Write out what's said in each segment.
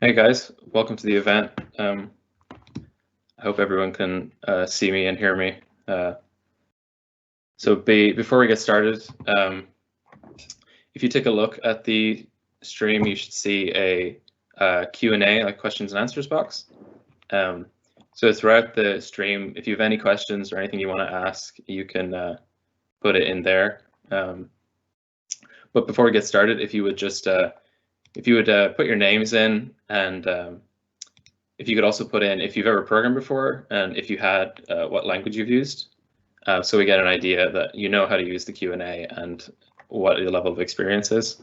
Hey guys, welcome to the event. I hope everyone can see me and hear me. Before we get started, if you take a look at the stream, you should see a Q&A, like questions and answers box. So throughout the stream, if you have any questions or anything you want to ask, you can put it in there. But before we get started, if you would just put your names in, and if you could also put in if you've ever programmed before and if you had, what language you've used, so we get an idea that you know how to use the Q&A and what your level of experience is.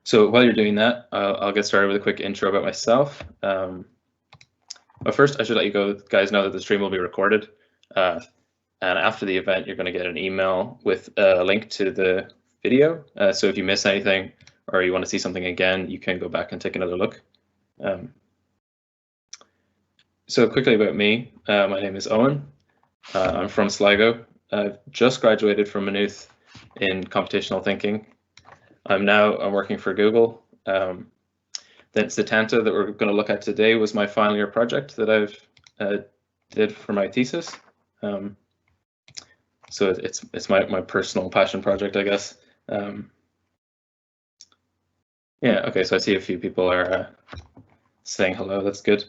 So while you're doing that, I'll get started with a quick intro about myself. But first, I should let you guys know that the stream will be recorded. And after the event, you're going to get an email with a link to the video. So if you miss anything or you want to see something again, you can go back and take another look. So quickly about me, my name is Owen. I'm from Sligo. I've just graduated from Maynooth in computational thinking. I'm working for Google. Then Setanta that we're going to look at today was my final year project that I've did for my thesis. So it's my personal passion project, I guess. Yeah, okay, so I see a few people are saying hello, that's good.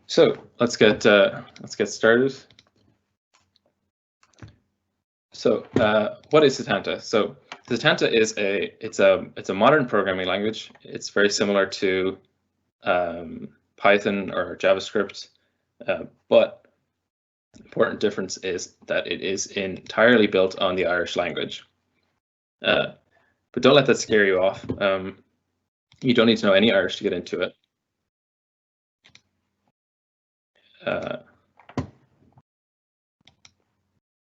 So let's get started. So what is Setanta? So Setanta is it's a modern programming language. It's very similar to Python or JavaScript, but the important difference is that it is entirely built on the Irish language. But don't let that scare you off. You don't need to know any Irish to get into it.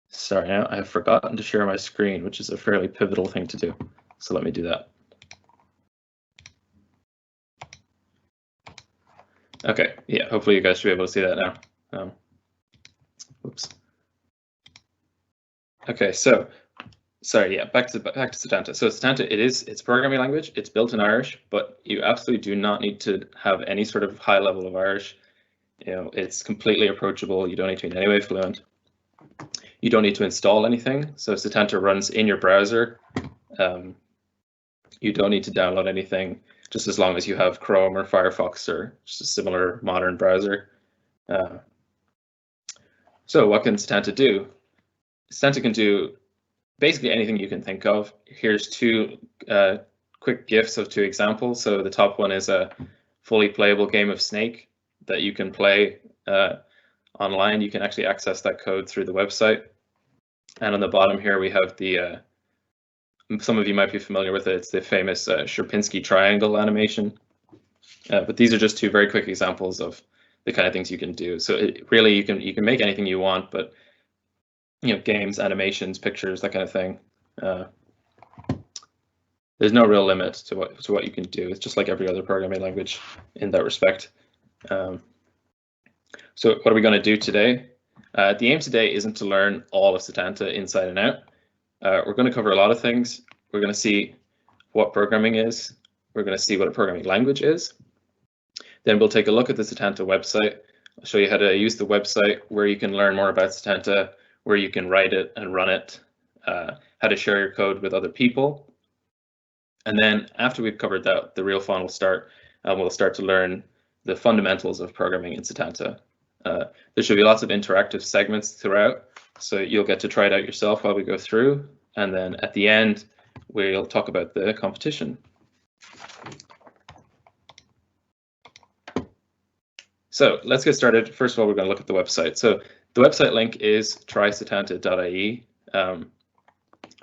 Sorry, now I have forgotten to share my screen, which is a fairly pivotal thing to do. So let me do that. Okay, yeah, hopefully you guys should be able to see that now. Oops. Okay, so sorry, yeah, back to Setanta. So Setanta, it's a programming language. It's built in Irish, but you absolutely do not need to have any sort of high level of Irish. You know, it's completely approachable. You don't need to be in any way fluent. You don't need to install anything. So Setanta runs in your browser. You don't need to download anything, just as long as you have Chrome or Firefox or just a similar modern browser. So what can Setanta do? Setanta can do basically anything you can think of. Here's two quick GIFs of two examples. So the top one is a fully playable game of Snake that you can play online. You can actually access that code through the website. And on the bottom here, we have the, some of you might be familiar with it. It's the famous Sierpinski triangle animation. But these are just two very quick examples of the kind of things you can do. So really, you can make anything you want, but you know, games, animations, pictures, that kind of thing. There's no real limit to what you can do. It's just like every other programming language in that respect. So what are we going to do today? The aim today isn't to learn all of Setanta inside and out. We're going to cover a lot of things. We're going to see what programming is. We're going to see what a programming language is. Then we'll take a look at the Setanta website. I'll show you how to use the website, where you can learn more about Setanta, where you can write it and run it, how to share your code with other people. And then after we've covered that, the real fun will start, and we'll start to learn the fundamentals of programming in Setanta. There should be lots of interactive segments throughout, so you'll get to try it out yourself while we go through. And then at the end, we'll talk about the competition. So let's get started. First of all, we're going to look at the website. So the website link is trysetanta.ie. I'll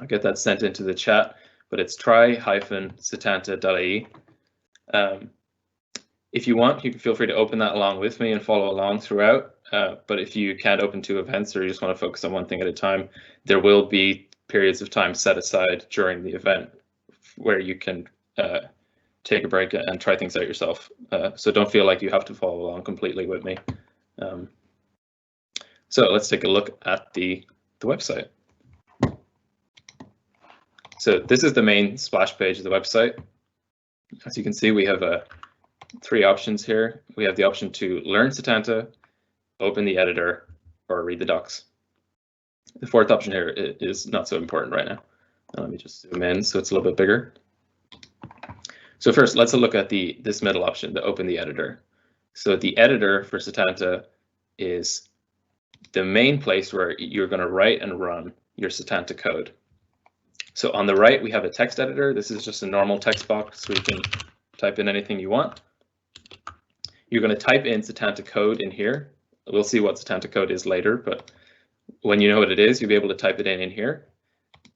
get that sent into the chat, but it's try-setanta.ie. If you want, you can feel free to open that along with me and follow along throughout. But if you can't open two events or you just want to focus on one thing at a time, there will be periods of time set aside during the event where you can take a break and try things out yourself. So don't feel like you have to follow along completely with me. So let's take a look at the website. So this is the main splash page of the website. As you can see, we have 3 options here. We have the option to learn Setanta, open the editor, or read the docs. The 4th option here is not so important right now. Let me just zoom in so it's a little bit bigger. So first, let's look at this middle option, the open the editor. So the editor for Setanta is the main place where you're going to write and run your Setanta code. So on the right, we have a text editor. This is just a normal text box where you can type in anything you want. You're going to type in Setanta code in here. We'll see what Setanta code is later, but when you know what it is, you'll be able to type it in here.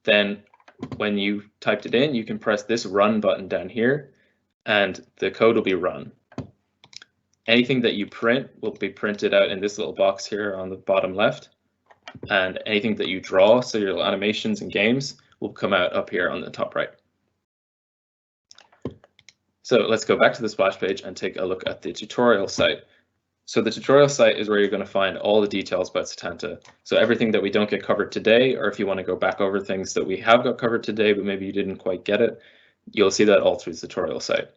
Then when you typed it in, you can press this run button down here and the code will be run. Anything that you print will be printed out in this little box here on the bottom left. And anything that you draw, so your animations and games, will come out up here on the top right. So let's go back to the splash page and take a look at the tutorial site. So the tutorial site is where you're going to find all the details about Setanta. So everything that we don't get covered today, or if you want to go back over things that we have got covered today, but maybe you didn't quite get it, you'll see that all through the tutorial site.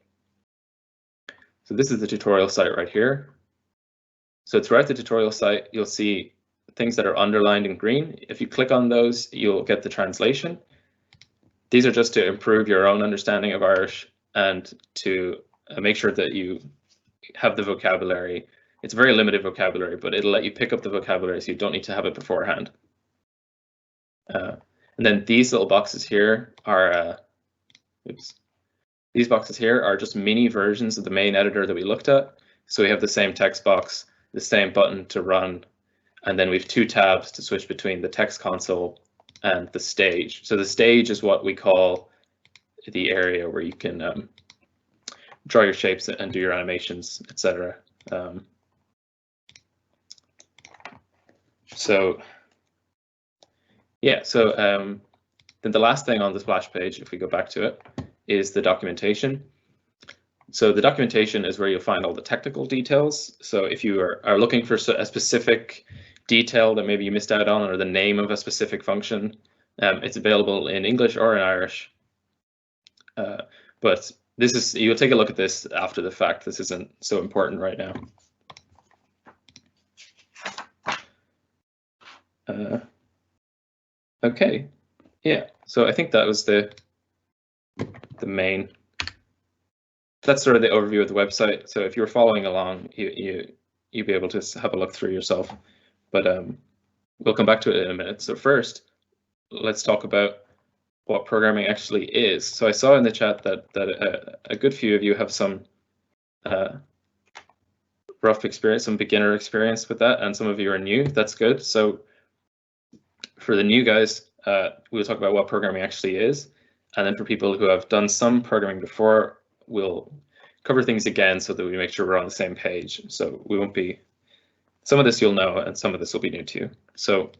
So this is the tutorial site right here. So throughout the tutorial site, you'll see things that are underlined in green. If you click on those, you'll get the translation. These are just to improve your own understanding of Irish and to make sure that you have the vocabulary. It's very limited vocabulary, but it'll let you pick up the vocabulary so you don't need to have it beforehand. And then these little boxes here are, these boxes here are just mini versions of the main editor that we looked at. So we have the same text box, the same button to run, and then we have 2 tabs to switch between the text console and the stage. So the stage is what we call the area where you can draw your shapes and do your animations, etc. Then the last thing on the splash page, if we go back to it, is the documentation. So the documentation is where you'll find all the technical details. So if you are looking for a specific detail that maybe you missed out on, or the name of a specific function, it's available in English or in Irish. But this is, you'll take a look at this after the fact. This isn't so important right now. Okay, yeah, so I think that was the main, that's sort of the overview of the website. So if you're following along, you'll be able to have a look through yourself, but we'll come back to it in a minute. So first, let's talk about what programming actually is. So I saw in the chat that a good few of you have some rough experience, some beginner experience with that, and some of you are new. That's good. So for the new guys, we'll talk about what programming actually is. And then for people who have done some programming before, we'll cover things again so that we make sure we're on the same page. So we won't be, some of this you'll know and some of this will be new to you. So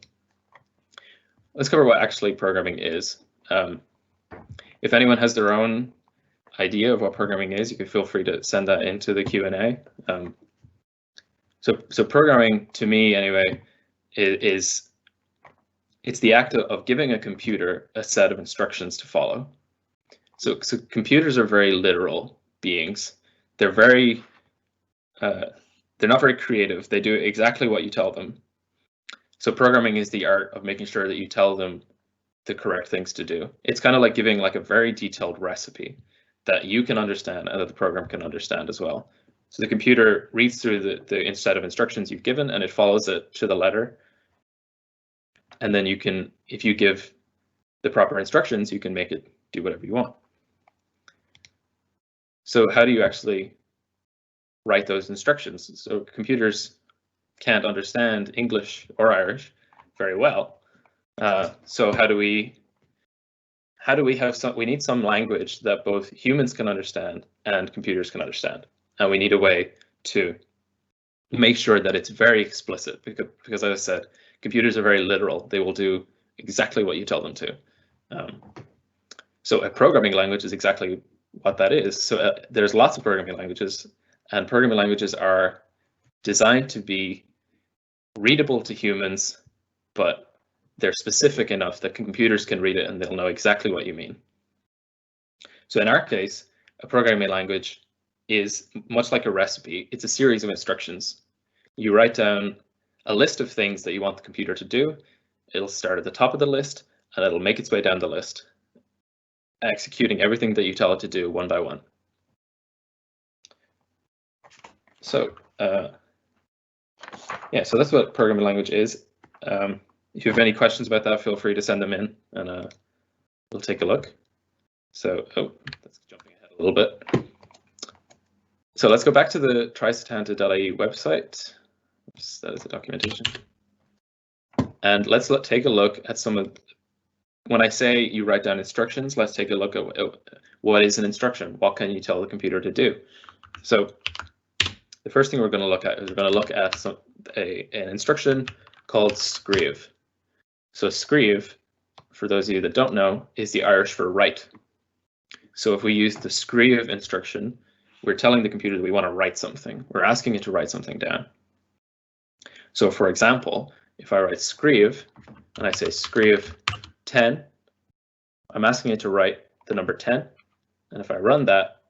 let's cover what actually programming is. If anyone has their own idea of what programming is, you can feel free to send that into the Q&A. So programming, to me anyway, it's the act of giving a computer a set of instructions to follow. So computers are very literal beings. They're not very creative. They do exactly what you tell them. So programming is the art of making sure that you tell them the correct things to do. It's kind of like giving like a very detailed recipe that you can understand and that the program can understand as well. So the computer reads through the set of instructions you've given and it follows it to the letter. And then you can, if you give the proper instructions, you can make it do whatever you want. So how do you actually write those instructions? So computers can't understand English or Irish very well. So how do we have some, we need some language that both humans can understand and computers can understand. And we need a way to make sure that it's very explicit because as I said, computers are very literal. They will do exactly what you tell them to. So a programming language is exactly what that is. So there's lots of programming languages, and programming languages are designed to be readable to humans, but they're specific enough that computers can read it and they'll know exactly what you mean. So in our case, a programming language is much like a recipe. It's a series of instructions. You write down a list of things that you want the computer to do. It'll start at the top of the list and it'll make its way down the list, executing everything that you tell it to do one by one. So yeah, so that's what programming language is. If you have any questions about that, feel free to send them in and we'll take a look. So, that's jumping ahead a little bit. So let's go back to the trysetanta.ie website. Oops, that is the documentation. And let's take a look at some of, when I say you write down instructions, let's take a look at what is an instruction. What can you tell the computer to do? So the first thing we're going to look at is we're going to look at an instruction called scríobh. So scríobh, for those of you that don't know, is the Irish for write. So if we use the scríobh instruction, we're telling the computer that we want to write something. We're asking it to write something down. So for example, if I write scríobh and I say scríobh 10, I'm asking it to write the number 10. And if I run that,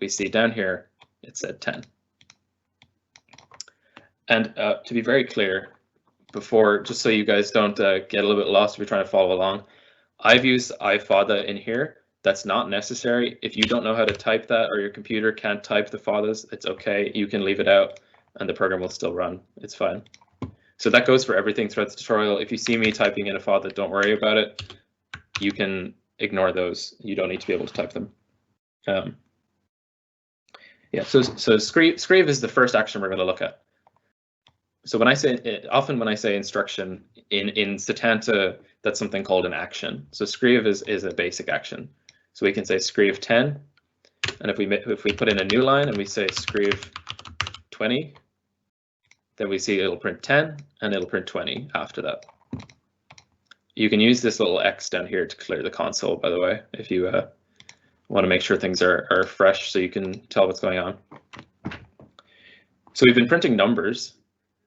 we see down here, it said 10. And to be very clear, before, just so you guys don't get a little bit lost if you're trying to follow along, I've used iFada in here. That's not necessary. If you don't know how to type that or your computer can't type the fathers, it's okay. You can leave it out and the program will still run. It's fine. So that goes for everything throughout the tutorial. If you see me typing in a fada, don't worry about it. You can ignore those. You don't need to be able to type them. Yeah, so scríobh is the first action we're going to look at. So when I say, often when I say instruction in Setanta, that's something called an action. So scríobh is a basic action. So we can say scríobh 10, and if we put in a new line and we say scríobh 20, then we see it'll print 10 and it'll print 20 after that. You can use this little X down here to clear the console, by the way, if you want to make sure things are fresh so you can tell what's going on. So we've been printing numbers.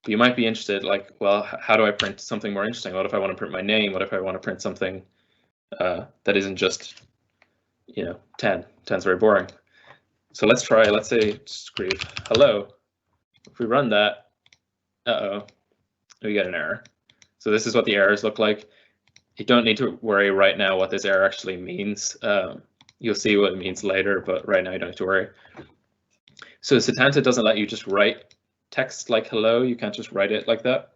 You might be interested, like, well, how do I print something more interesting? What if I want to print my name? What if I want to print something that isn't just, 10? 10's very boring. So let's say scríobh hello. If we run that, we get an error. So this is what the errors look like. You don't need to worry right now what this error actually means. You'll see what it means later, but right now you don't have to worry. So Setanta doesn't let you just write text like hello. You can't just write it like that.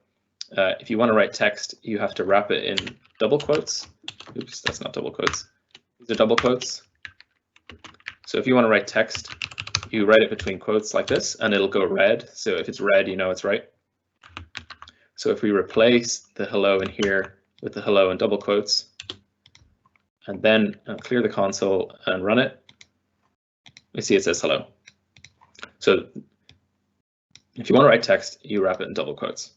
If you want to write text, you have to wrap it in double quotes. Oops, that's not double quotes. These are double quotes. So if you want to write text, you write it between quotes like this, and it'll go red. So if it's red, you know it's right. So if we replace the hello in here with the hello in double quotes, and then clear the console and run it, we see it says hello. So if you want to write text, you wrap it in double quotes.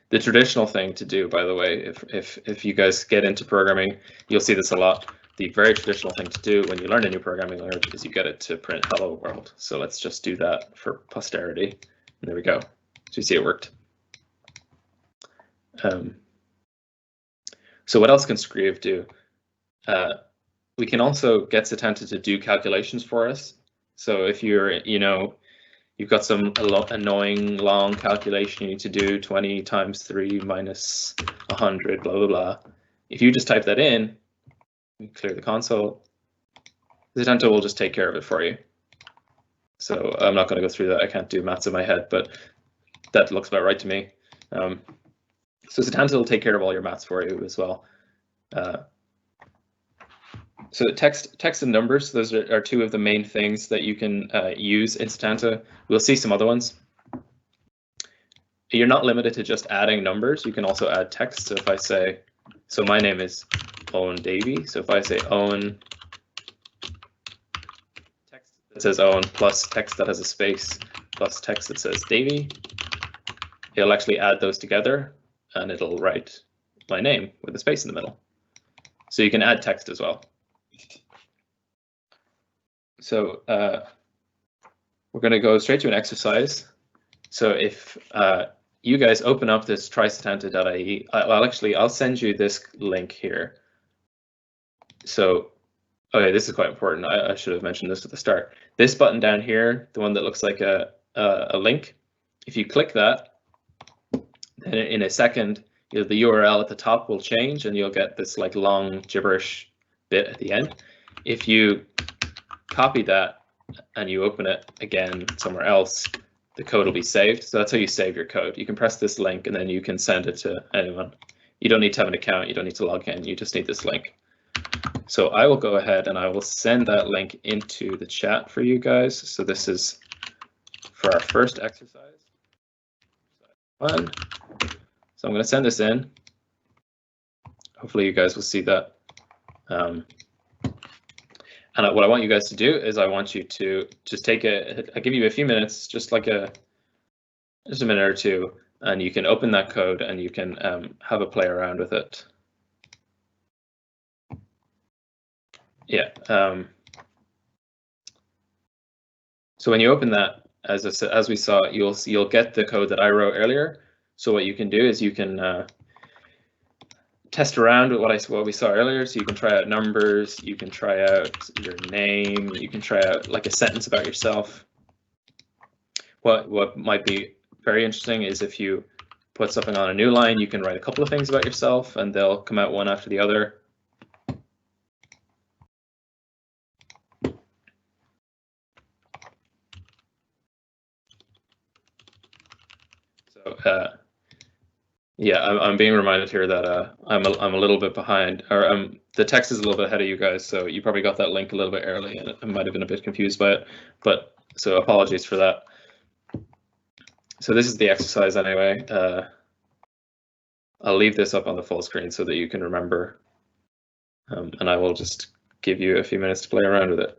The traditional thing to do, by the way, if you guys get into programming, you'll see this a lot. The very traditional thing to do when you learn a new programming language is you get it to print hello world. So let's just do that for posterity. And there we go. So you see it worked. So what else can scríobh do? We can also get Setanta to do calculations for us. So if you're, you've got some annoying long calculation you need to do, 20 times 3 minus 100, blah, blah, blah. If you just type that in, clear the console, Setanta will just take care of it for you. So I'm not going to go through that. I can't do maths in my head, but that looks about right to me. So Setanta will take care of all your maths for you as well. So text and numbers, those are two of the main things that you can use in Setanta. We'll see some other ones. You're not limited to just adding numbers. You can also add text. So if I say, so my name is Owen Davey. So if I say Owen, text that says Owen plus text that has a space plus text that says Davey, it'll actually add those together and it'll write my name with a space in the middle. So you can add text as well. So we're going to go straight to an exercise. So if you guys open up this trysetanta.ie. I'll send you this link here. So, okay, this is quite important. I should have mentioned this at the start. This button down here, the one that looks like a link, if you click that, then in a second, the URL at the top will change and you'll get this like long gibberish bit at the end. If you copy that and you open it again somewhere else, the code will be saved. So that's how you save your code. You can press this link and then you can send it to anyone. You don't need to have an account. You don't need to log in. You just need this link. So I will go ahead and I will send that link into the chat for you guys. So this is for our first exercise. One. So I'm going to send this in. Hopefully you guys will see that. And what I want you guys to do is I want you to just I'll give you a few minutes, just a minute or two, and you can open that code and you can have a play around with it. Yeah. So when you open that, as we saw, you'll get the code that I wrote earlier. So what you can do is you can test around with what we saw earlier. So you can try out numbers, you can try out your name, you can try out like a sentence about yourself. What might be very interesting is if you put something on a new line, you can write a couple of things about yourself and they'll come out one after the other. So yeah, I'm being reminded here that I'm a little bit behind, or the text is a little bit ahead of you guys, so you probably got that link a little bit early, and I might have been a bit confused by it, but so apologies for that. So this is the exercise anyway. I'll leave this up on the full screen so that you can remember, and I will just give you a few minutes to play around with it.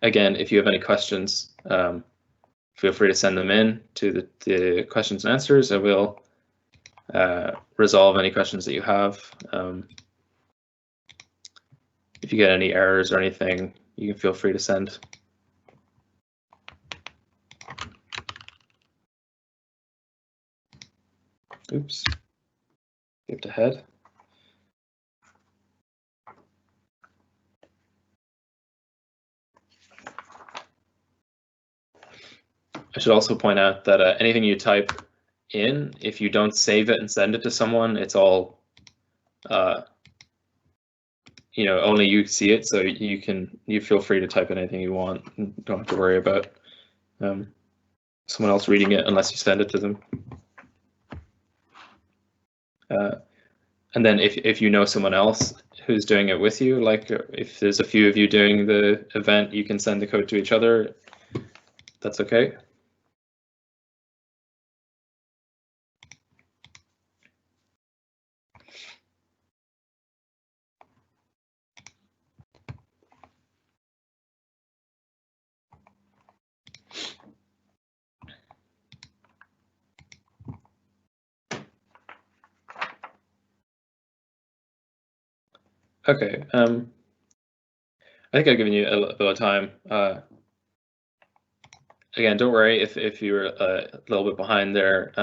Again, if you have any questions, feel free to send them in to the questions and answers. I will resolve any questions that you have. If you get any errors or anything, you can feel free to send. Oops, skipped ahead. I should also point out that anything you type in, if you don't save it and send it to someone, it's all, only you see it. So you feel free to type in anything you want. And don't have to worry about someone else reading it unless you send it to them. And then if you know someone else who's doing it with you, like if there's a few of you doing the event, you can send the code to each other. That's okay. Okay, I think I've given you a little bit of time. Again, don't worry if you're a little bit behind there.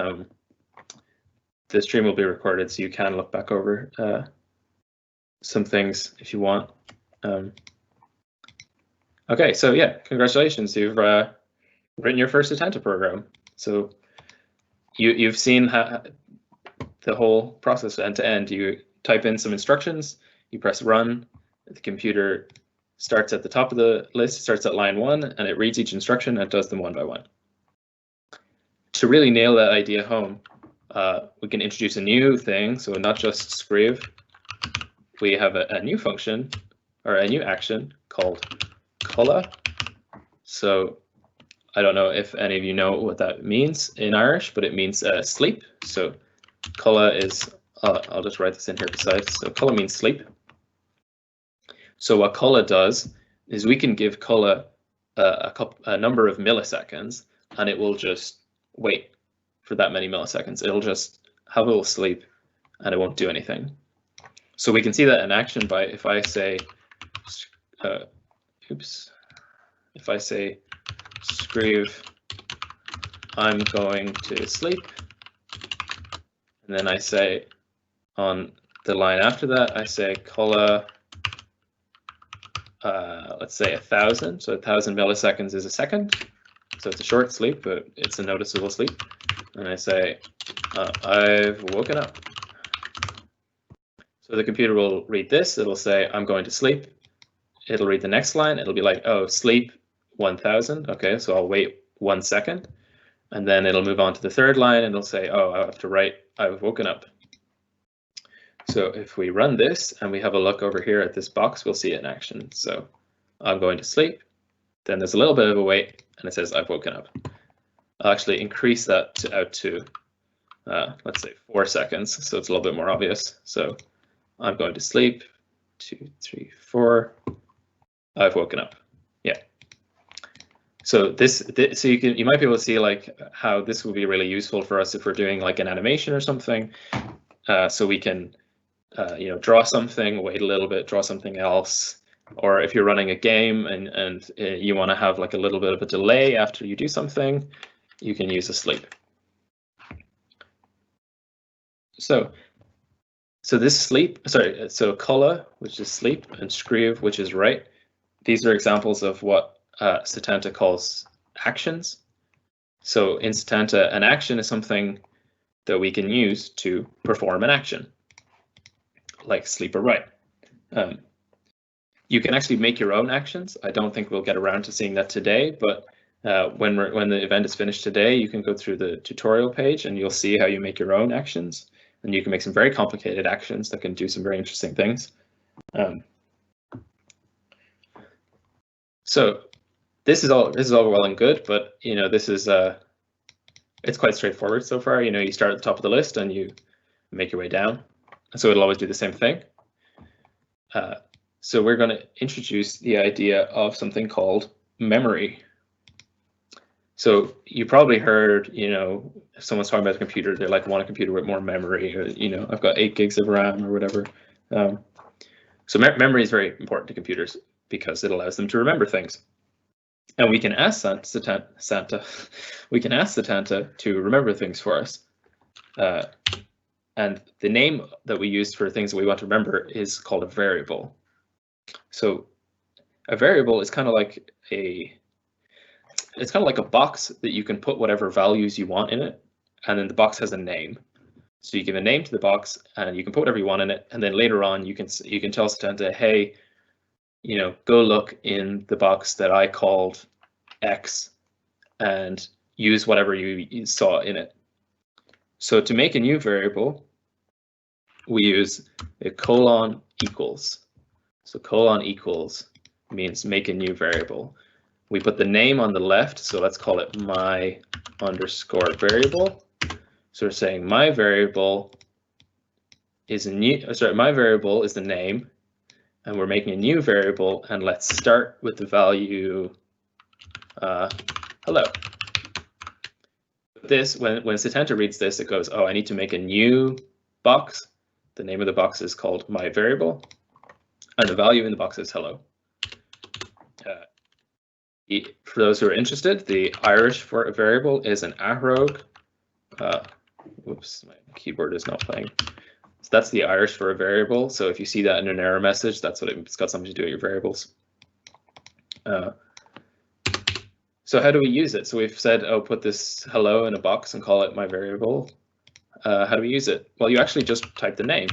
The stream will be recorded, so you can look back over some things if you want. Okay, so yeah, congratulations, you've written your first Setanta program. So you've seen the whole process end to end. You type in some instructions, you press run, the computer starts at the top of the list, starts at line 1, and it reads each instruction and does them one by one. To really nail that idea home, we can introduce a new thing, so not just scríobh. We have a new function, or a new action called colla. So I don't know if any of you know what that means in Irish, but it means sleep. So colla is, I'll just write this in here besides. So colla means sleep. So what colla does is we can give colla a number of milliseconds, and it will just wait for that many milliseconds. It'll just have a little sleep, and it won't do anything. So we can see that in action by if I say, oops, if I say scríobh I'm going to sleep, and then I say on the line after that, I say colla, let's say 1,000. So 1,000 milliseconds is a second. So it's a short sleep, but it's a noticeable sleep. And I say, I've woken up. So the computer will read this. It'll say, I'm going to sleep. It'll read the next line. It'll be like, oh, sleep 1,000. Okay, so I'll wait 1 second. And then it'll move on to the third line and it'll say, oh, I have to write, I've woken up. So if we run this and we have a look over here at this box, we'll see it in action. So I'm going to sleep. Then there's a little bit of a wait and it says I've woken up. I'll actually increase that out to, let's say 4 seconds. So it's a little bit more obvious. So I'm going to sleep, 2, 3, 4, I've woken up. Yeah. So so you might be able to see like how this will be really useful for us if we're doing like an animation or something. So we can, draw something, wait a little bit, draw something else. Or if you're running a game and you want to have like a little bit of a delay after you do something, you can use a sleep. So this sleep, so colla, which is sleep, and scríobh, which is write. These are examples of what Setanta calls actions. So in Setanta, an action is something that we can use to perform an action, like sleep or write. You can actually make your own actions. I don't think we'll get around to seeing that today, but when the event is finished today, you can go through the tutorial page and you'll see how you make your own actions. And you can make some very complicated actions that can do some very interesting things. So this is all well and good, but this is it's quite straightforward so far. You start at the top of the list and you make your way down. So it'll always do the same thing. So we're going to introduce the idea of something called memory. So you probably heard, if someone's talking about a computer, they're like, want a computer with more memory, or, I've got 8 gigs of RAM or whatever. So memory is very important to computers because it allows them to remember things. And we can ask Setanta to remember things for us. And the name that we use for things that we want to remember is called a variable. So a variable is kind of like a box that you can put whatever values you want in it, and then the box has a name. So you give a name to the box and you can put whatever you want in it, and then later on you can tell Setanta, hey, go look in the box that I called X and use whatever you saw in it. So to make a new variable, we use a colon equals. So colon equals means make a new variable. We put the name on the left, so let's call it my underscore variable. So we're saying my variable is my variable is the name, and we're making a new variable, and let's start with the value hello. This, when Setanta reads this, it goes, oh, I need to make a new box. The name of the box is called my variable, and the value in the box is hello. For those who are interested, the Irish for a variable is an athróg. Whoops, my keyboard is not playing. So that's the Irish for a variable. So if you see that in an error message, that's what it's got something to do with your variables. So how do we use it? So we've said, oh, put this hello in a box and call it my variable. How do we use it? Well, you actually just type the name.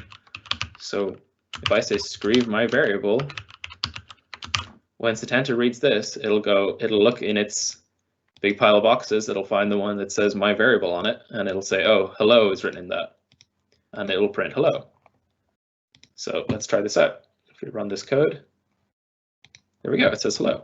So if I say scríobh my variable, when Setanta reads this, it'll look in its big pile of boxes, it'll find the one that says my variable on it, and it'll say, oh, hello is written in that, and it'll print hello. So let's try this out. If we run this code, there we go, it says hello.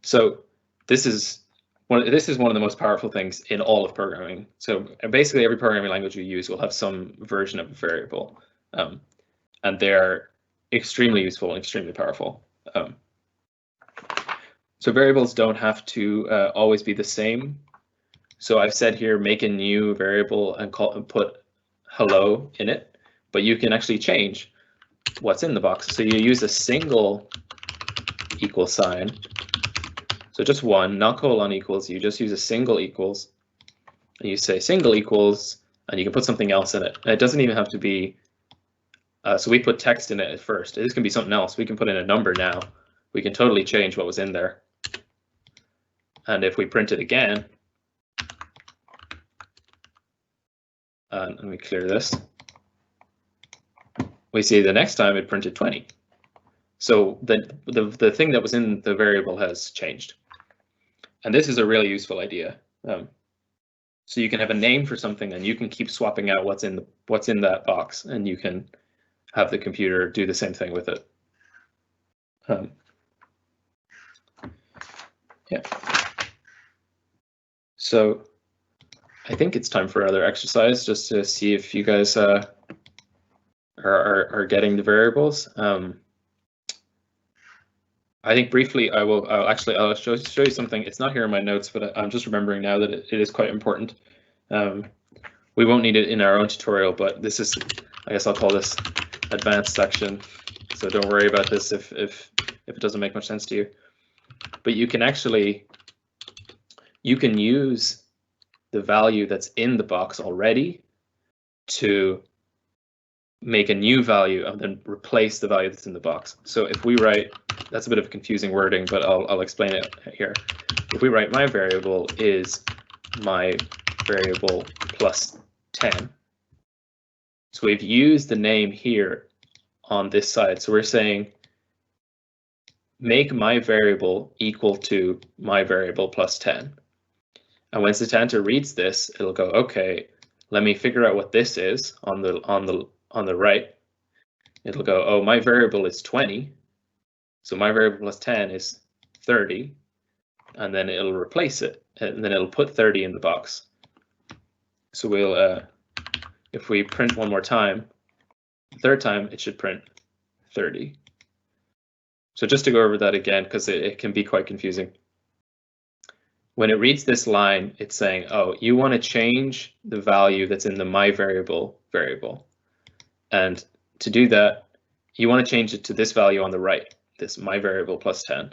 So this is one of the most powerful things in all of programming. So basically every programming language you use will have some version of a variable, and they're extremely useful and extremely powerful. So variables don't have to always be the same. So I've said here, make a new variable and put hello in it, but you can actually change what's in the box. So you use a single equal sign. So just one, not colon equals, you just use a single equals, and you say single equals, and you can put something else in it. And it doesn't even have to be, so we put text in it at first. This can be something else. We can put in a number now. We can totally change what was in there. And if we print it again, and we clear this, we see the next time it printed 20. So the thing that was in the variable has changed. And this is a really useful idea. So you can have a name for something, and you can keep swapping out what's in that box, and you can have the computer do the same thing with it. Yeah. So I think it's time for another exercise, just to see if you guys are getting the variables. I think briefly I'll show you something. It's not here in my notes, but I'm just remembering now that it is quite important. We won't need it in our own tutorial, but this is, I guess I'll call this advanced section. So don't worry about this if it doesn't make much sense to you. But you can use the value that's in the box already to make a new value and then replace the value that's in the box. So if we write, that's a bit of confusing wording, but I'll explain it here. If we write my variable is my variable plus 10. So we've used the name here on this side. So we're saying make my variable equal to my variable plus 10. And when Setanta reads this, it'll go, okay, let me figure out what this is on the right. It'll go, oh, my variable is 20. So my variable plus 10 is 30. And then it'll replace it. And then it'll put 30 in the box. So we'll, if we print one more time, the third time it should print 30. So just to go over that again, because it can be quite confusing. When it reads this line, it's saying, oh, you want to change the value that's in the my variable. And to do that, you want to change it to this value on the right, this my variable plus 10.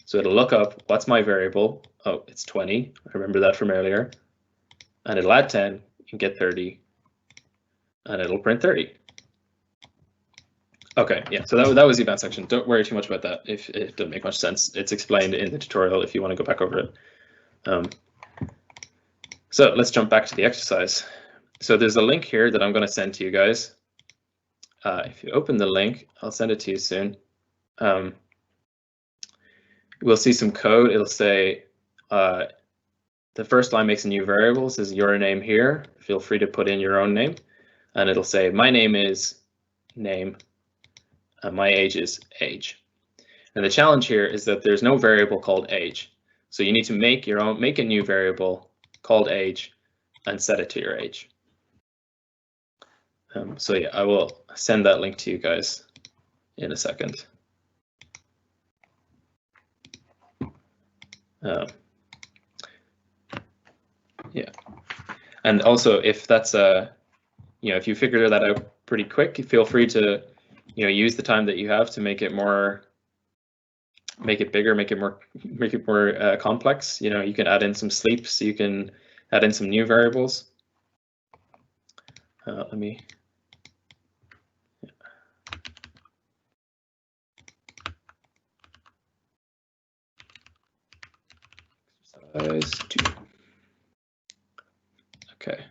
So it'll look up, what's my variable? Oh, it's 20. I remember that from earlier. And it'll add 10 and get 30. And it'll print 30. Okay, yeah, so that was the advanced section. Don't worry too much about that if it doesn't make much sense. It's explained in the tutorial if you want to go back over it. So let's jump back to the exercise. So there's a link here that I'm going to send to you guys. If you open the link, I'll send it to you soon. We'll see some code. It'll say the first line makes a new variable, says your name here. Feel free to put in your own name. And it'll say my name is name. My age is age. And the challenge here is that there's no variable called age. So you need to make a new variable called age and set it to your age. So yeah, I will send that link to you guys in a second. Yeah, and also if that's if you figure that out pretty quick, feel free to use the time that you have to make it bigger, make it more complex. You can add in some sleeps, you can add in some new variables. Let me. Exercise 2. Okay.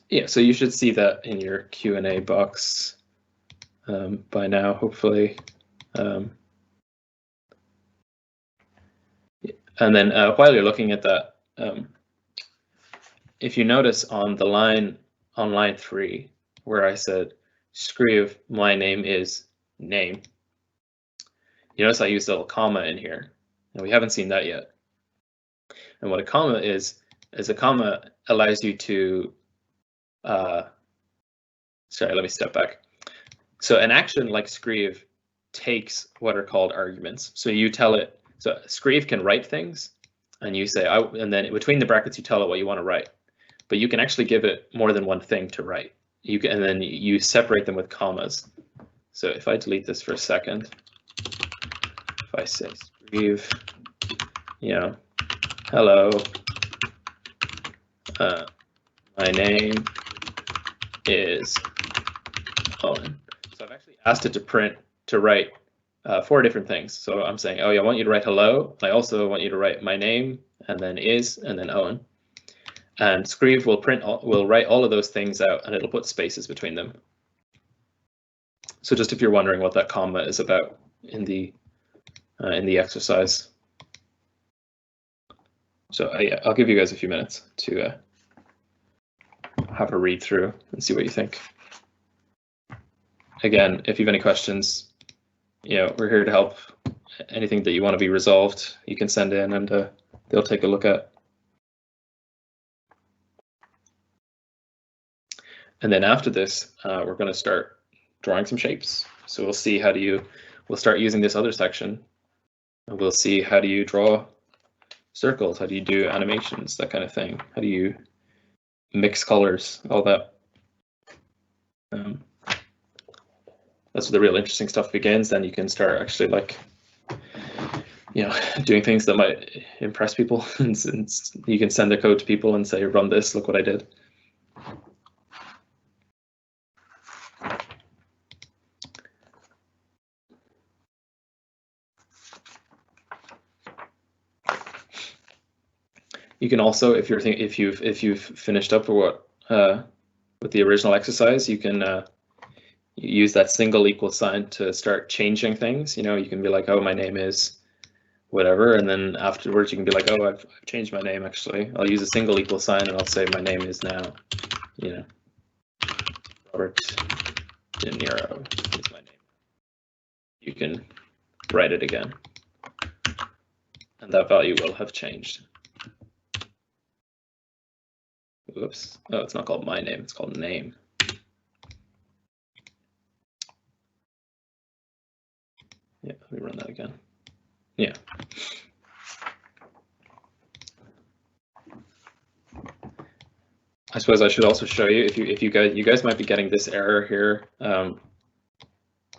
Yeah, so you should see that in your Q&A box by now, hopefully. And then while you're looking at that, if you notice on line 3, where I said, Skriv, my name is name, you notice I used a little comma in here, and we haven't seen that yet. And what a comma is a comma allows you to, sorry, let me step back. So an action like Skriv takes what are called arguments. So you tell it, so Skriv can write things, and you say, and then between the brackets, you tell it what you want to write. But you can actually give it more than one thing to write. and then you separate them with commas. So if I delete this for a second, if I say Screeve, hello, my name is Owen. So I've actually asked it to write 4 different things. So I'm saying, oh yeah, I want you to write hello. I also want you to write my name, and then is, and then Owen. And Screeve will write all of those things out, and it'll put spaces between them. So just if you're wondering what that comma is about in the exercise. So I'll give you guys a few minutes to have a read through and see what you think. Again, if you have any questions, we're here to help. Anything that you want to be resolved, you can send in, and they'll take a look at. And then after this, we're going to start drawing some shapes. So we'll see we'll start using this other section, and we'll see how do you draw circles, how do you do animations, that kind of thing. How do you mix colors, all that. That's where the real interesting stuff begins. Then you can start actually doing things that might impress people. And you can send the code to people and say, run this, look what I did. You can also, if you've finished up with the original exercise, you can use that single equal sign to start changing things. You can be like, oh, my name is whatever, and then afterwards you can be like, oh, I've changed my name. Actually, I'll use a single equal sign, and I'll say my name is now, Robert De Niro is my name. You can write it again, and that value will have changed. Whoops. Oh, it's not called my name, it's called name. Yeah, let me run that again. Yeah. I suppose I should also show you, if you guys might be getting this error here. Let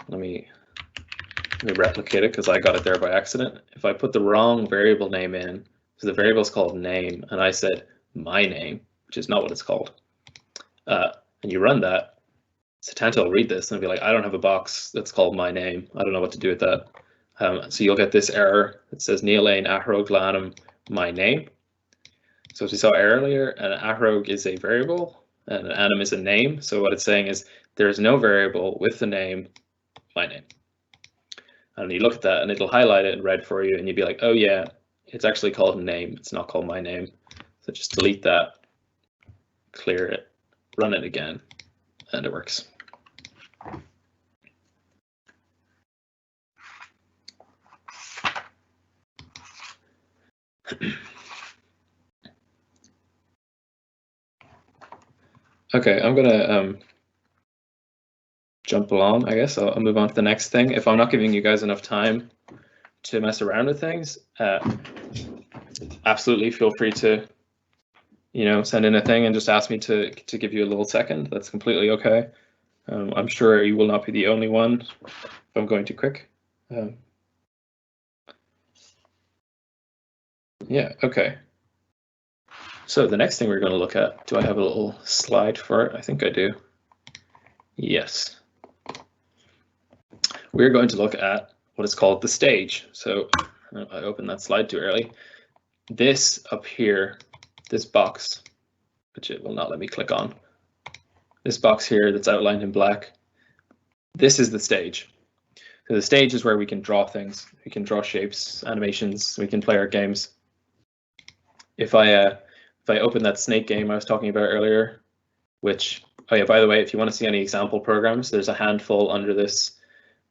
me replicate it because I got it there by accident. If I put the wrong variable name in, so the variable is called name, and I said my name, which is not what it's called, and you run that, Setanta will read this and be like, I don't have a box that's called my name. I don't know what to do with that. So you'll get this error that says Níl ahrog glanam my name. So as we saw earlier, an ahrog is a variable and an anam is a name. So what it's saying is there is no variable with the name my name. And you look at that and it'll highlight it in red for you, and you'd be like, oh yeah, it's actually called name. It's not called my name. So just delete that, clear it, run it again, and it works. Okay, I'm gonna jump along, I guess. I'll move on to the next thing. If I'm not giving you guys enough time to mess around with things, absolutely feel free to send in a thing and just ask me to give you a little second. That's completely okay. I'm sure you will not be the only one if I'm going too quick. Yeah, okay. So the next thing we're going to look at, do I have a little slide for it? I think I do. Yes. We're going to look at what is called the stage. So I opened that slide too early. This up here, this box, which it will not let me click on. This box here that's outlined in black, this is the stage. So the stage is where we can draw things. We can draw shapes, animations, we can play our games. If I open that snake game I was talking about earlier, which, oh yeah, by the way, if you want to see any example programs, there's a handful under this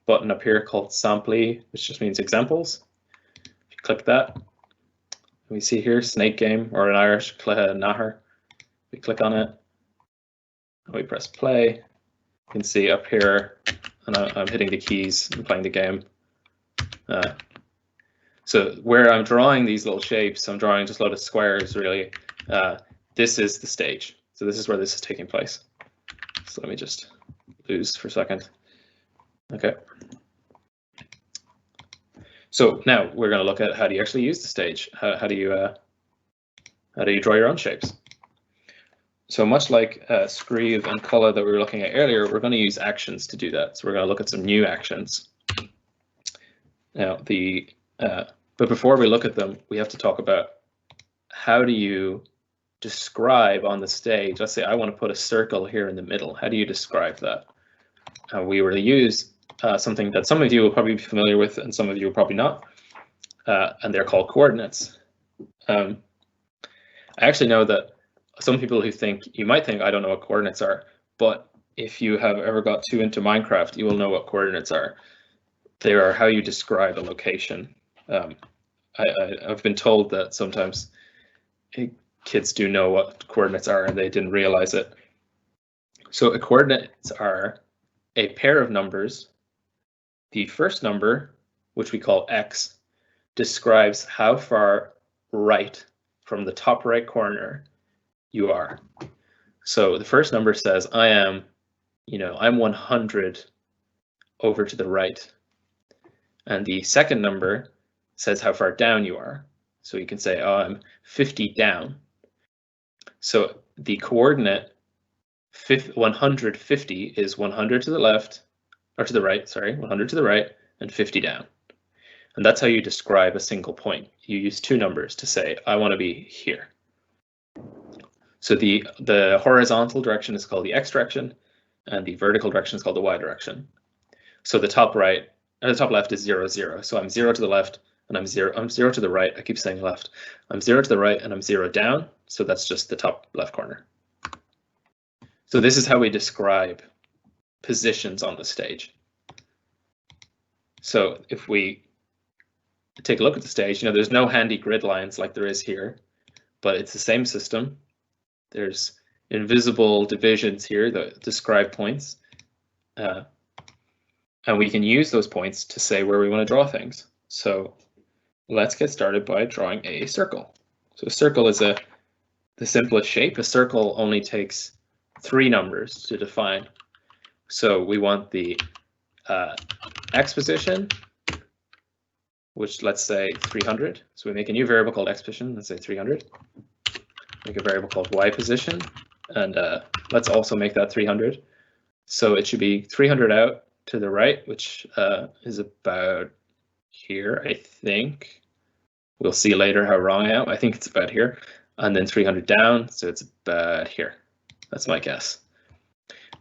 button up here called samhraidh, which just means examples. If you click that, we see here snake game, or in Irish, Láthair. We click on it, and we press play. You can see up here, and I'm hitting the keys and playing the game. So where I'm drawing these little shapes, I'm drawing just a lot of squares, really. This is the stage. So this is where this is taking place. So let me just lose for a second. Okay. So now we're going to look at how do you actually use the stage? How do you draw your own shapes? So much like Screeve and Color that we were looking at earlier, we're going to use actions to do that. So we're going to look at some new actions. Now, but before we look at them, we have to talk about how do you describe on the stage. Let's say I want to put a circle here in the middle. How do you describe that? We will use something that some of you will probably be familiar with and some of you will probably not, and they're called coordinates. I actually know that some people who you might think I don't know what coordinates are, but if you have ever got too into Minecraft, you will know what coordinates are. They are how you describe a location. I've been told that sometimes kids do know what coordinates are and they didn't realize it. So coordinates are a pair of numbers. The first number, which we call x, describes how far right from the top right corner you are. So the first number says I'm 100 over to the right. And the second number says how far down you are. So you can say, oh, I'm 50 down. So the coordinate 150 is 100 to the left, or to the right, sorry, 100 to the right and 50 down. And that's how you describe a single point. You use two numbers to say, I want to be here. So the horizontal direction is called the x direction, and the vertical direction is called the y direction. So the top right and the top left is 0, 0. So I'm 0 to the left and I'm 0 to the right. I keep saying left. I'm 0 to the right and I'm 0 down. So that's just the top left corner. So this is how we describe positions on the stage. So if we take a look at the stage, there's no handy grid lines like there is here, but it's the same system. There's invisible divisions here that describe points. And we can use those points to say where we want to draw things. So let's get started by drawing a circle. So a circle is the simplest shape. A circle only takes 3 numbers to define. So we want the x position, which let's say 300. So we make a new variable called x position, let's say 300. Make a variable called y position, and let's also make that 300. So it should be 300 out to the right, which is about here, I think. We'll see later how wrong I am. I think it's about here. And then 300 down, so it's about here. That's my guess.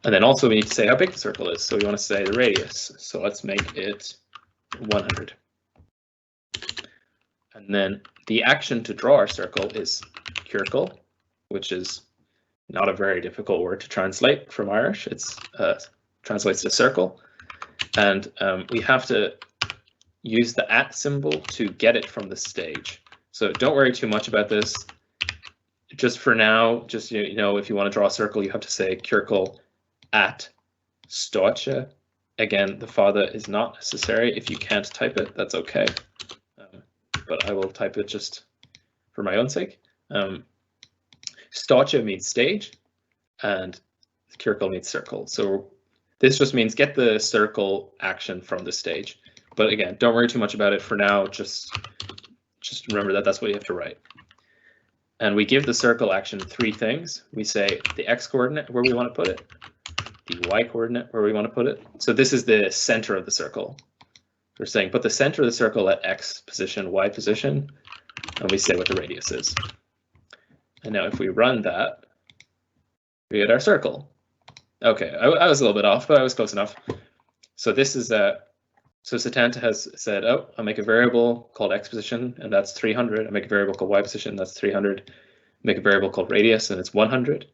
And then also we need to say how big the circle is. So we want to say the radius. So let's make it 100. And then the action to draw our circle is circle, which is not a very difficult word to translate from Irish. It's translates to circle. And we have to use the @ symbol to get it from the stage. So don't worry too much about this. Just for now, just if you want to draw a circle, you have to say circle at stoice. Again, the fada is not necessary. If you can't type it, that's okay. But I will type it just for my own sake. Stoice means stage, and circle means circle. So this just means get the circle action from the stage. But again, don't worry too much about it for now. Just remember that that's what you have to write. And we give the circle action 3 things. We say the x coordinate where we want to put it, the y coordinate where we want to put it. So this is the center of the circle. We're saying put the center of the circle at x position, y position, and we say what the radius is. And now if we run that, we get our circle. Okay, I was a little bit off, but I was close enough. So this is so Setanta has said, oh, I'll make a variable called x position, and that's 300. I make a variable called y position, that's 300. Make a variable called radius, and it's 100.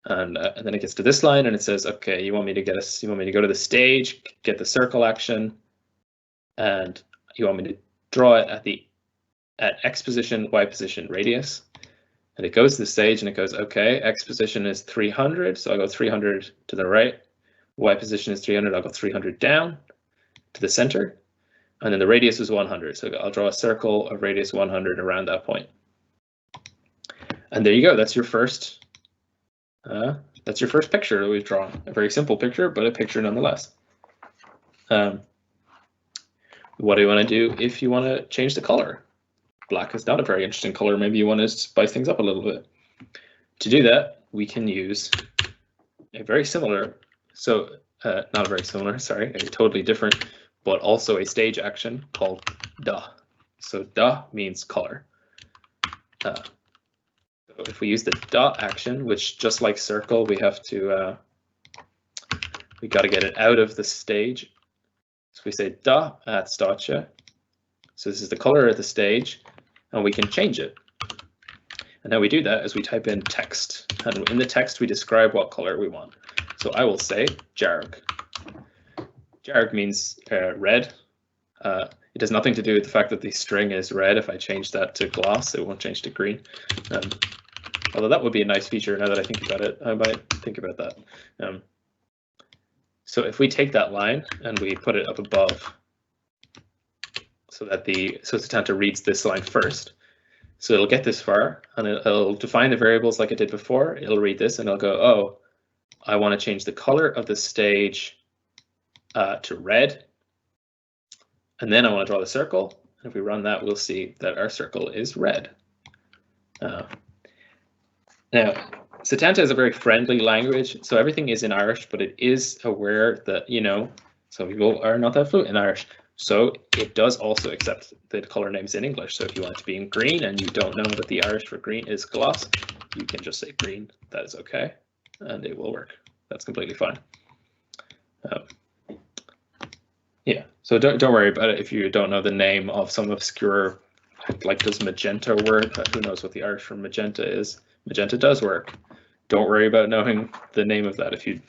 And then it gets to this line, and it says, okay, you want me to go to the stage, get the circle action, and you want me to draw it at x position, y position, radius. And it goes to the stage and it goes, okay, x position is 300, so I'll go 300 to the right. Y position is 300, I'll go 300 down to the center. And then the radius is 100, so I'll draw a circle of radius 100 around that point. And there you go, that's your first that's your first picture that we've drawn. A very simple picture, but a picture nonetheless. What do you want to do if you want to change the color? Black is not a very interesting color. Maybe you want to spice things up a little bit. To do that, we can use a very similar, not very similar, sorry, a totally different, but also a stage action called da. So da means color. So if we use the da action, which just like circle, we have to, we got to get it out of the stage. So we say da at startje. So this is the color of the stage, and we can change it. And how we do that is we type in text, and in the text we describe what color we want. So I will say jarg. Jarg means red. It has nothing to do with the fact that the string is red. If I change that to gloss, it won't change to green. Although that would be a nice feature now that I think about it. I might think about that. So if we take that line and we put it up above, so that Setanta reads this line first. So it'll get this far and it'll define the variables like it did before. It'll read this and it'll go, oh, I want to change the color of the stage to red. And then I want to draw the circle. And if we run that, we'll see that our circle is red. Now, Setanta is a very friendly language, so everything is in Irish, but it is aware that, some people are not that fluent in Irish. So it does also accept the color names in English. So if you want it to be in green and you don't know that the Irish for green is gloss, you can just say green. That is okay, and it will work. That's completely fine. Yeah, so don't worry about it if you don't know the name of some obscure, like does magenta work? Who knows what the Irish for magenta is? Magenta does work. Don't worry about knowing the name of that if you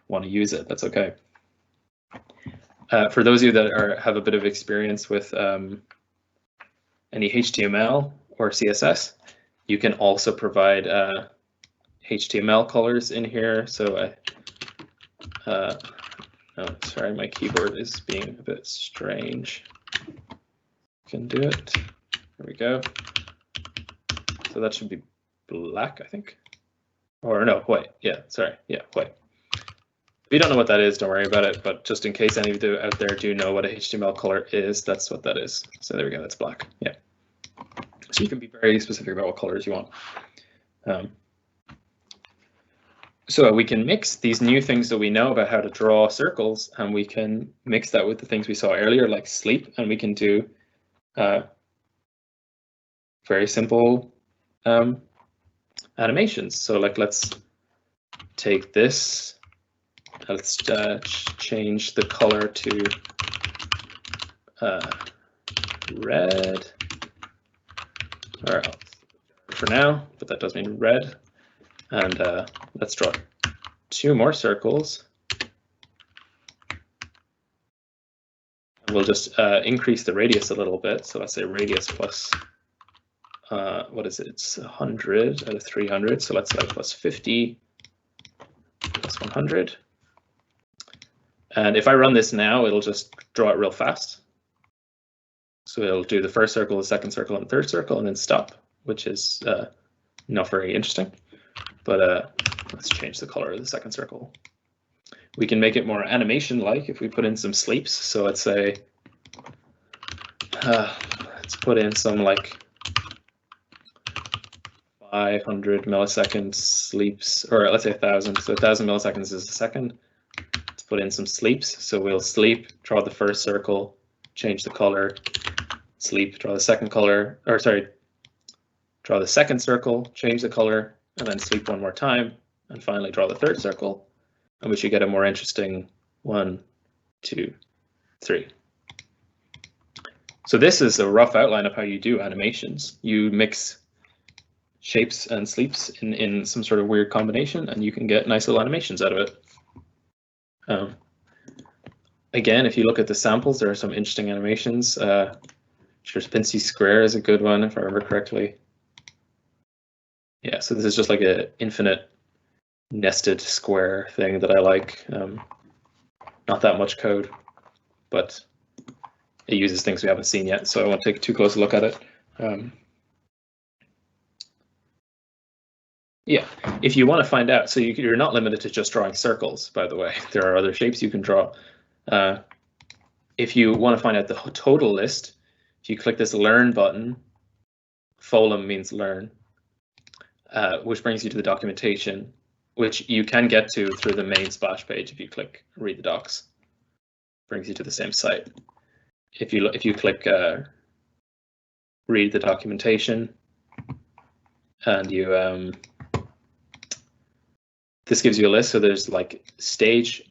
want to use it. That's okay. For those of you that have a bit of experience with any HTML or CSS, you can also provide HTML colors in here. So oh, sorry, my keyboard is being a bit strange. Can do it. There we go. So that should be black, I think. Or no, white. Yeah, sorry. Yeah, white. If you don't know what that is, don't worry about it. But just in case any of you out there do know what a HTML color is, that's what that is. So there we go. That's black. Yeah. So you can be very specific about what colors you want. So we can mix these new things that we know about how to draw circles, and we can mix that with the things we saw earlier, like sleep, and we can do very simple animations. So like, let's take this. Let's change the color to red, or for now, but that does mean red. And let's draw 2 more circles. And we'll just increase the radius a little bit. So let's say radius plus, what is it? It's 100 out of 300. So let's say plus 50 plus 100. And if I run this now, it'll just draw it real fast. So it'll do the first circle, the second circle, and the third circle, and then stop, which is not very interesting. But let's change the color of the second circle. We can make it more animation-like if we put in some sleeps. So let's say, let's put in some like 500 millisecond sleeps, or let's say 1,000. So 1,000 milliseconds is a second. Let's put in some sleeps. So we'll sleep, draw the first circle, change the color, sleep, draw the second color, or sorry, draw the second circle, change the color, and then sleep one more time, and finally draw the third circle, and we should get a more interesting 1, 2, 3. So this is a rough outline of how you do animations. You mix shapes and sleeps in some sort of weird combination, and you can get nice little animations out of it. Again, if you look at the samples, there are some interesting animations. Pincy Square is a good one, if I remember correctly. Yeah, so this is just like an infinite nested square thing that I like. Not that much code, but it uses things we haven't seen yet, so I won't take too close a look at it. Yeah, if you want to find out, so you're not limited to just drawing circles, by the way. There are other shapes you can draw. If you want to find out the total list, if you click this Learn button, Folum means learn, which brings you to the documentation, which you can get to through the main splash page if you click Read the Docs. Brings you to the same site. If you click Read the documentation, and you this gives you a list. So there's like stage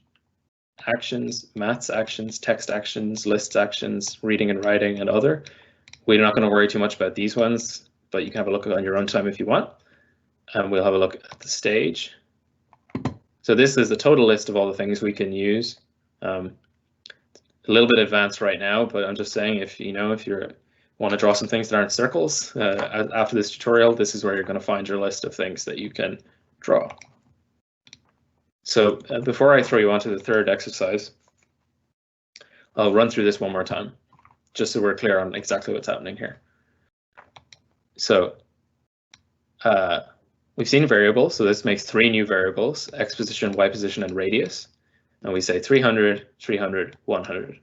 actions, maths actions, text actions, lists actions, reading and writing, and other. We're not going to worry too much about these ones, but you can have a look on your own time if you want. And we'll have a look at the stage. So this is the total list of all the things we can use. A little bit advanced right now, but I'm just saying if you want to draw some things that aren't circles, after this tutorial, this is where you're going to find your list of things that you can draw. So before I throw you onto the third exercise, I'll run through this one more time, just so we're clear on exactly what's happening here. So we've seen variables, so this makes 3 new variables, x position, y position, and radius. And we say 300, 300, 100.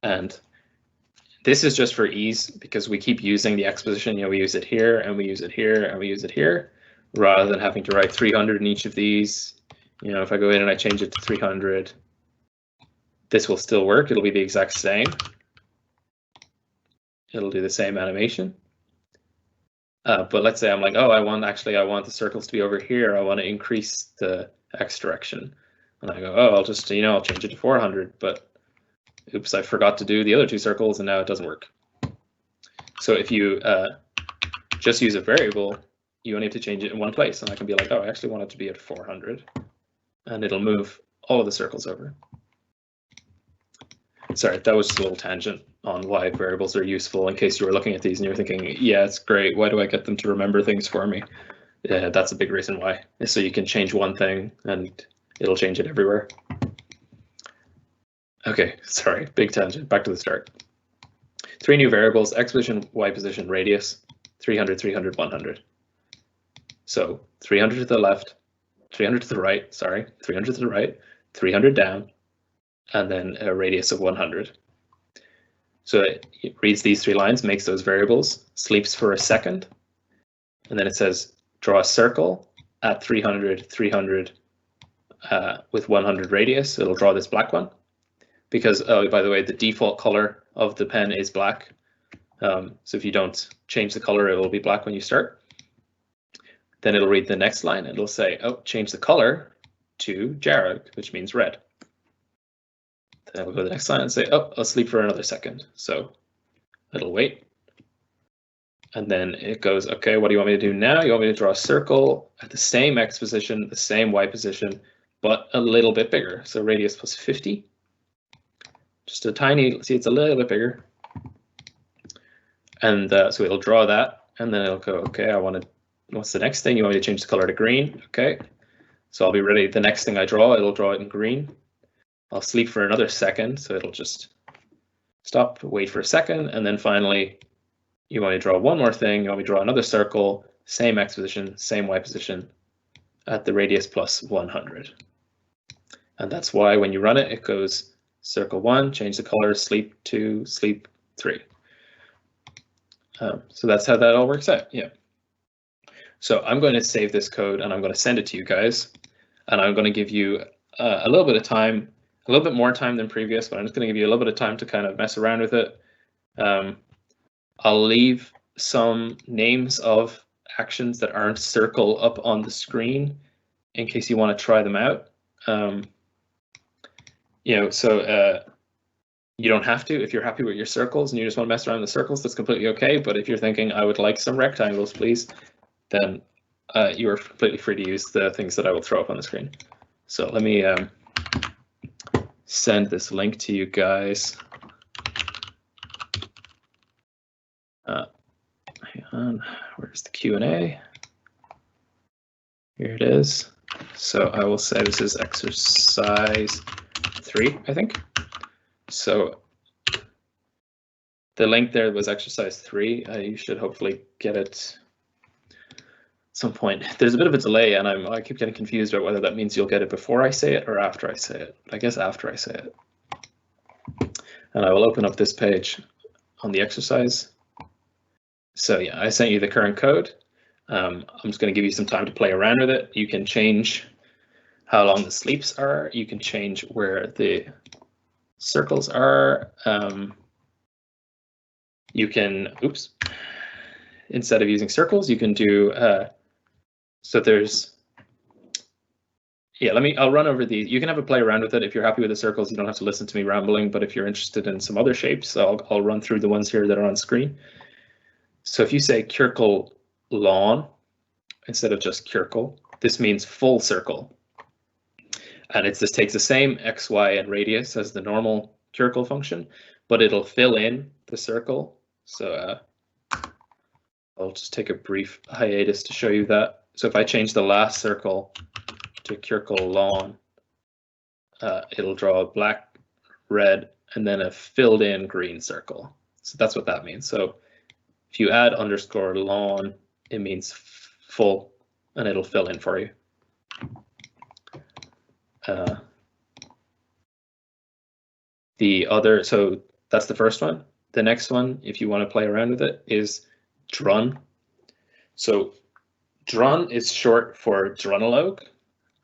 And this is just for ease because we keep using the x position. We use it here, and we use it here, and we use it here, rather than having to write 300 in each of these. If I go in and I change it to 300, this will still work. It'll be the exact same. It'll do the same animation. But let's say I'm like, oh, I want the circles to be over here. I want to increase the x direction. And I go, oh, I'll just, I'll change it to 400. But oops, I forgot to do the other 2 circles, and now it doesn't work. So if you just use a variable, you only have to change it in one place. And I can be like, oh, I actually want it to be at 400. And it'll move all of the circles over. Sorry, that was just a little tangent on why variables are useful in case you were looking at these and you're thinking, yeah, it's great. Why do I get them to remember things for me? That's a big reason why. So you can change one thing and it'll change it everywhere. Okay, sorry, big tangent. Back to the start. 3 new variables, x position, y position, radius, 300, 300, 100. So 300 to the left, 300 to the right, sorry, 300 to the right, 300 down, and then a radius of 100. So it reads these 3 lines, makes those variables, sleeps for a second, and then it says draw a circle at 300, 300 with 100 radius. It'll draw this black one because, oh, by the way, the default color of the pen is black. So if you don't change the color, it will be black when you start. Then it'll read the next line and it'll say, oh, change the color to Jared, which means red. Then we'll go to the next line and say, oh, I'll sleep for another second. So it'll wait. And then it goes, okay, what do you want me to do now? You want me to draw a circle at the same x position, the same y position, but a little bit bigger. So radius plus 50. Just a tiny, see, it's a little bit bigger. And so it'll draw that. And then it'll go, okay, what's the next thing? You want me to change the color to green? Okay. So I'll be ready. The next thing I draw, it'll draw it in green. I'll sleep for another second, so it'll just stop, wait for a second, and then finally, you want me to draw one more thing. You want me to draw another circle, same x position, same y position, at the radius plus 100. And that's why when you run it, it goes circle 1, change the color, sleep 2, sleep 3. So that's how that all works out. Yeah. So I'm going to save this code and I'm going to send it to you guys, and I'm going to give you a little bit of time. A little bit more time than previous, but I'm just going to give you a little bit of time to kind of mess around with it. I'll leave some names of actions that aren't circle up on the screen in case you want to try them out. So you don't have to. If you're happy with your circles and you just want to mess around with the circles, that's completely okay. But if you're thinking, I would like some rectangles, please, then you are completely free to use the things that I will throw up on the screen. So let me send this link to you guys. Hang on, where's the Q&A? Here it is. So I will say this is exercise 3, I think. So the link there was exercise 3. You should hopefully get it some point. There's a bit of a delay, and I keep getting confused about whether that means you'll get it before I say it or after I say it. I guess after I say it. And I will open up this page on the exercise. So yeah, I sent you the current code. I'm just going to give you some time to play around with it. You can change how long the sleeps are. You can change where the circles are. You can, oops, instead of using circles, you can do, so there's, yeah, I'll run over these. You can have a play around with it. If you're happy with the circles, you don't have to listen to me rambling, but if you're interested in some other shapes, I'll run through the ones here that are on screen. So if you say circle lawn instead of just circle, this means full circle. And this takes the same x, y, and radius as the normal circle function, but it'll fill in the circle. So I'll just take a brief hiatus to show you that. So if I change the last circle to circle lawn, it'll draw a black, red, and then a filled in green circle. So that's what that means. So if you add underscore lawn, it means full, and it'll fill in for you. So that's the first one. The next one, if you want to play around with it, is drun. So drun is short for drunologue.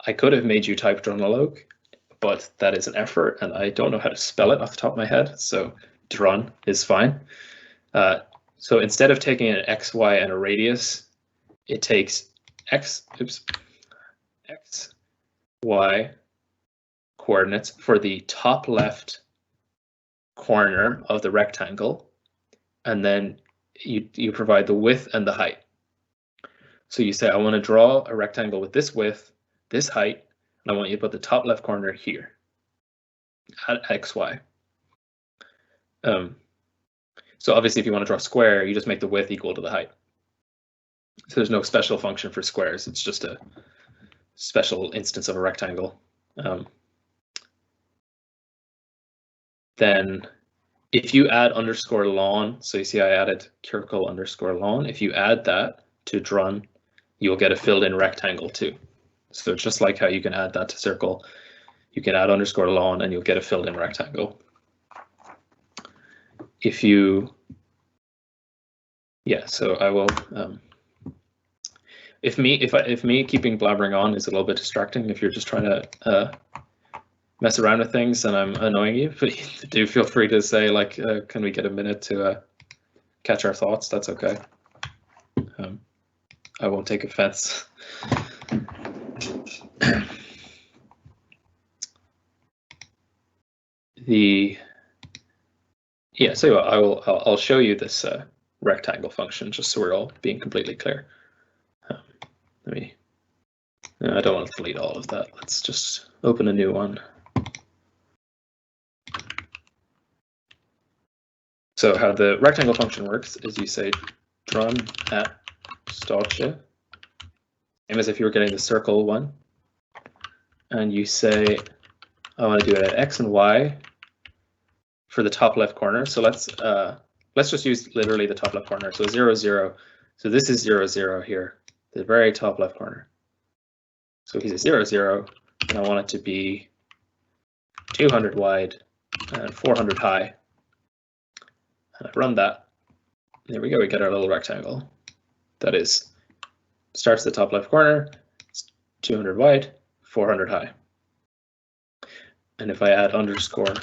I could have made you type drunologue, but that is an effort, and I don't know how to spell it off the top of my head. So drun is fine. So instead of taking an x, y, and a radius, it takes x, y coordinates for the top left corner of the rectangle, and then you provide the width and the height. So you say, I want to draw a rectangle with this width, this height, and I want you to put the top left corner here at x, y. So obviously, if you want to draw a square, you just make the width equal to the height. So there's no special function for squares. It's just a special instance of a rectangle. Then if you add underscore lawn, so you see I added circle underscore lawn, if you add that to drun, you'll get a filled in rectangle too. So just like how you can add that to circle, you can add underscore lawn and you'll get a filled in rectangle. If you, yeah, so I will, if me keeping blabbering on is a little bit distracting, if you're just trying to mess around with things and I'm annoying you, but do feel free to say, like, can we get a minute to catch our thoughts? That's okay. I won't take offense. Yeah, so I'll show you this rectangle function just so we're all being completely clear. I don't want to delete all of that. Let's just open a new one. So how the rectangle function works is you say drun at startje, same as if you were getting the circle one, and you say I want to do it at x and y for the top left corner. So let's just use literally the top left corner. So 0, 0. So this is 0, 0 here, the very top left corner. So he's a 0, 0, and I want it to be 200 wide and 400 high. And I run that. There we go. We get our little rectangle. That is, starts at the top left corner. It's 200 wide, 400 high. And if I add underscore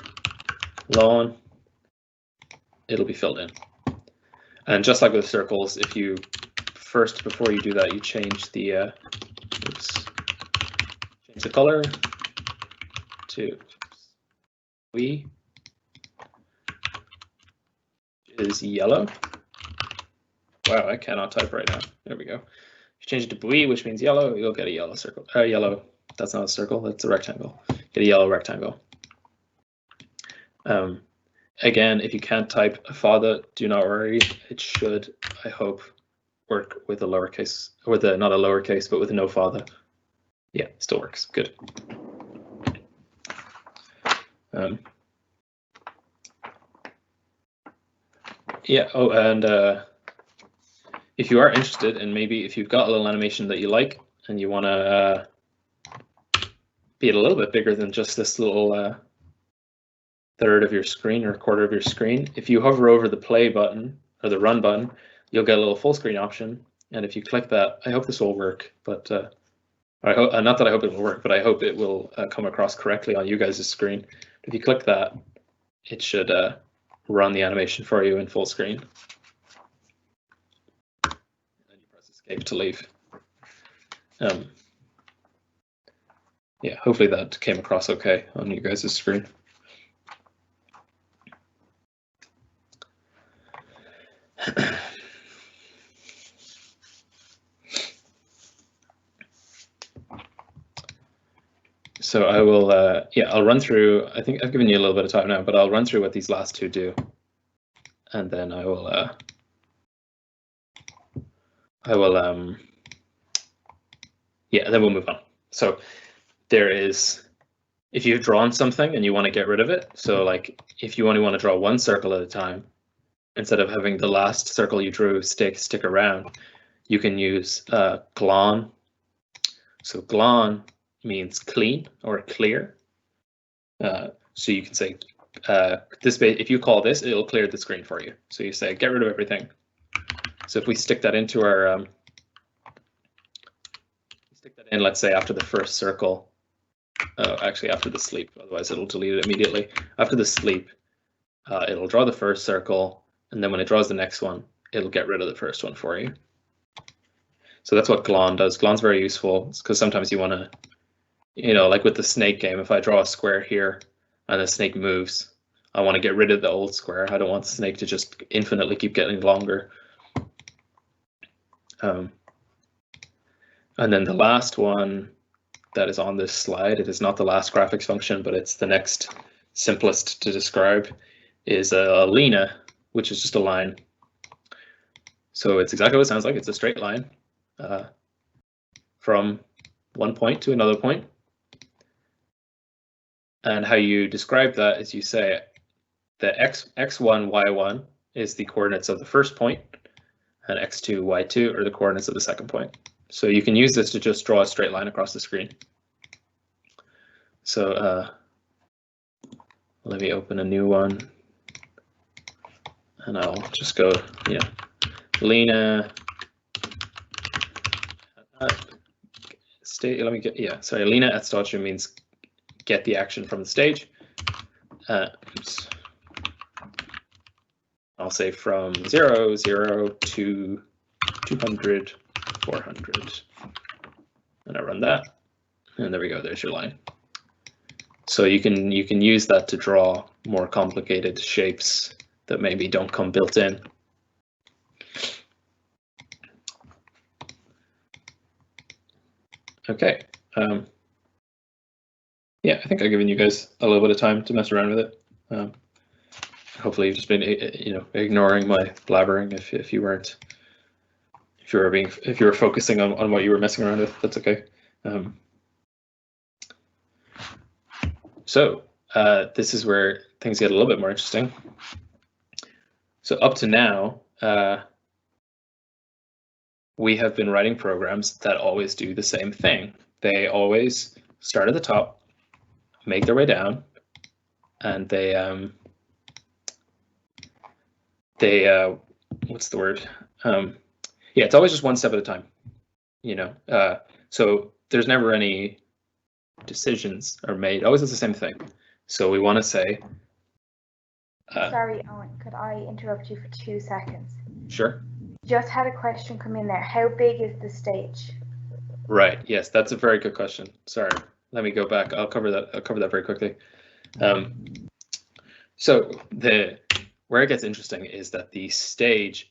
lawn, it'll be filled in. And just like with circles, if you first, before you do that, you change the change the color to we is yellow. Wow, I cannot type right now. There we go. If you change it to bui, which means yellow, you'll get a yellow circle. Yellow. That's not a circle. That's a rectangle. Get a yellow rectangle. Again, if you can't type father, do not worry. It should, I hope, work with a lowercase, with a not a lowercase, but with a no father. Yeah, it still works. Good. Yeah. Oh, and if you are interested, and maybe if you've got a little animation that you like and you want to be it a little bit bigger than just this little third of your screen or quarter of your screen, if you hover over the play button or the run button, you'll get a little full screen option. And if you click that, I hope this will work, but I hope, not that I hope it will work, but I hope it will come across correctly on you guys' screen. If you click that, it should run the animation for you in full screen. And then you press escape to leave. Yeah, hopefully that came across okay on you guys' screen. So I will, yeah, I'll run through, I think I've given you a little bit of time now, but I'll run through what these last two do. And then I will, yeah, then we'll move on. So there is, if you've drawn something and you want to get rid of it, so like if you only want to draw one circle at a time, instead of having the last circle you drew stick around, you can use glon. So glon means clean or clear. So you can say this, if you call this, it'll clear the screen for you. So you say get rid of everything. So if we stick that into our let's say after the first circle, actually after the sleep, otherwise it'll delete it immediately. After the sleep, it'll draw the first circle, and then when it draws the next one, it'll get rid of the first one for you. So that's what glon does. Glon's very useful because sometimes you want to, you know, like with the snake game, if I draw a square here and the snake moves, I want to get rid of the old square. I don't want the snake to just infinitely keep getting longer. And then the last one that is on this slide, it is not the last graphics function, but it's the next simplest to describe, is a Lena, which is just a line. So it's exactly what it sounds like. It's a straight line from one point to another point. And how you describe that is you say that x1, y1 is the coordinates of the first point, and x2, y2 are the coordinates of the second point. So you can use this to just draw a straight line across the screen. So let me open a new one, and I'll just go, you know, Lena state. Let me get, yeah, sorry, Lena at station means get the action from the stage. Oops. I'll say from 0, 0 to 200, 400, and I run that, and there we go. There's your line. So you can use that to draw more complicated shapes that maybe don't come built in. Okay. Yeah, I think I've given you guys a little bit of time to mess around with it. Hopefully you've just been, you know, ignoring my blabbering if you weren't. If you were focusing on what you were messing around with, that's okay. So this is where things get a little bit more interesting. So up to now, we have been writing programs that always do the same thing. They always start at the top, make their way down, and they what's the word? Yeah, it's always just one step at a time, you know. So there's never any decisions are made. Always it's the same thing. So we want to say. Sorry, Owen, could I interrupt you for 2 seconds? Sure. Just had a question come in there. How big is the stage? Right. Yes, that's a very good question. Sorry. Let me go back. I'll cover that very quickly. So where it gets interesting is that the stage,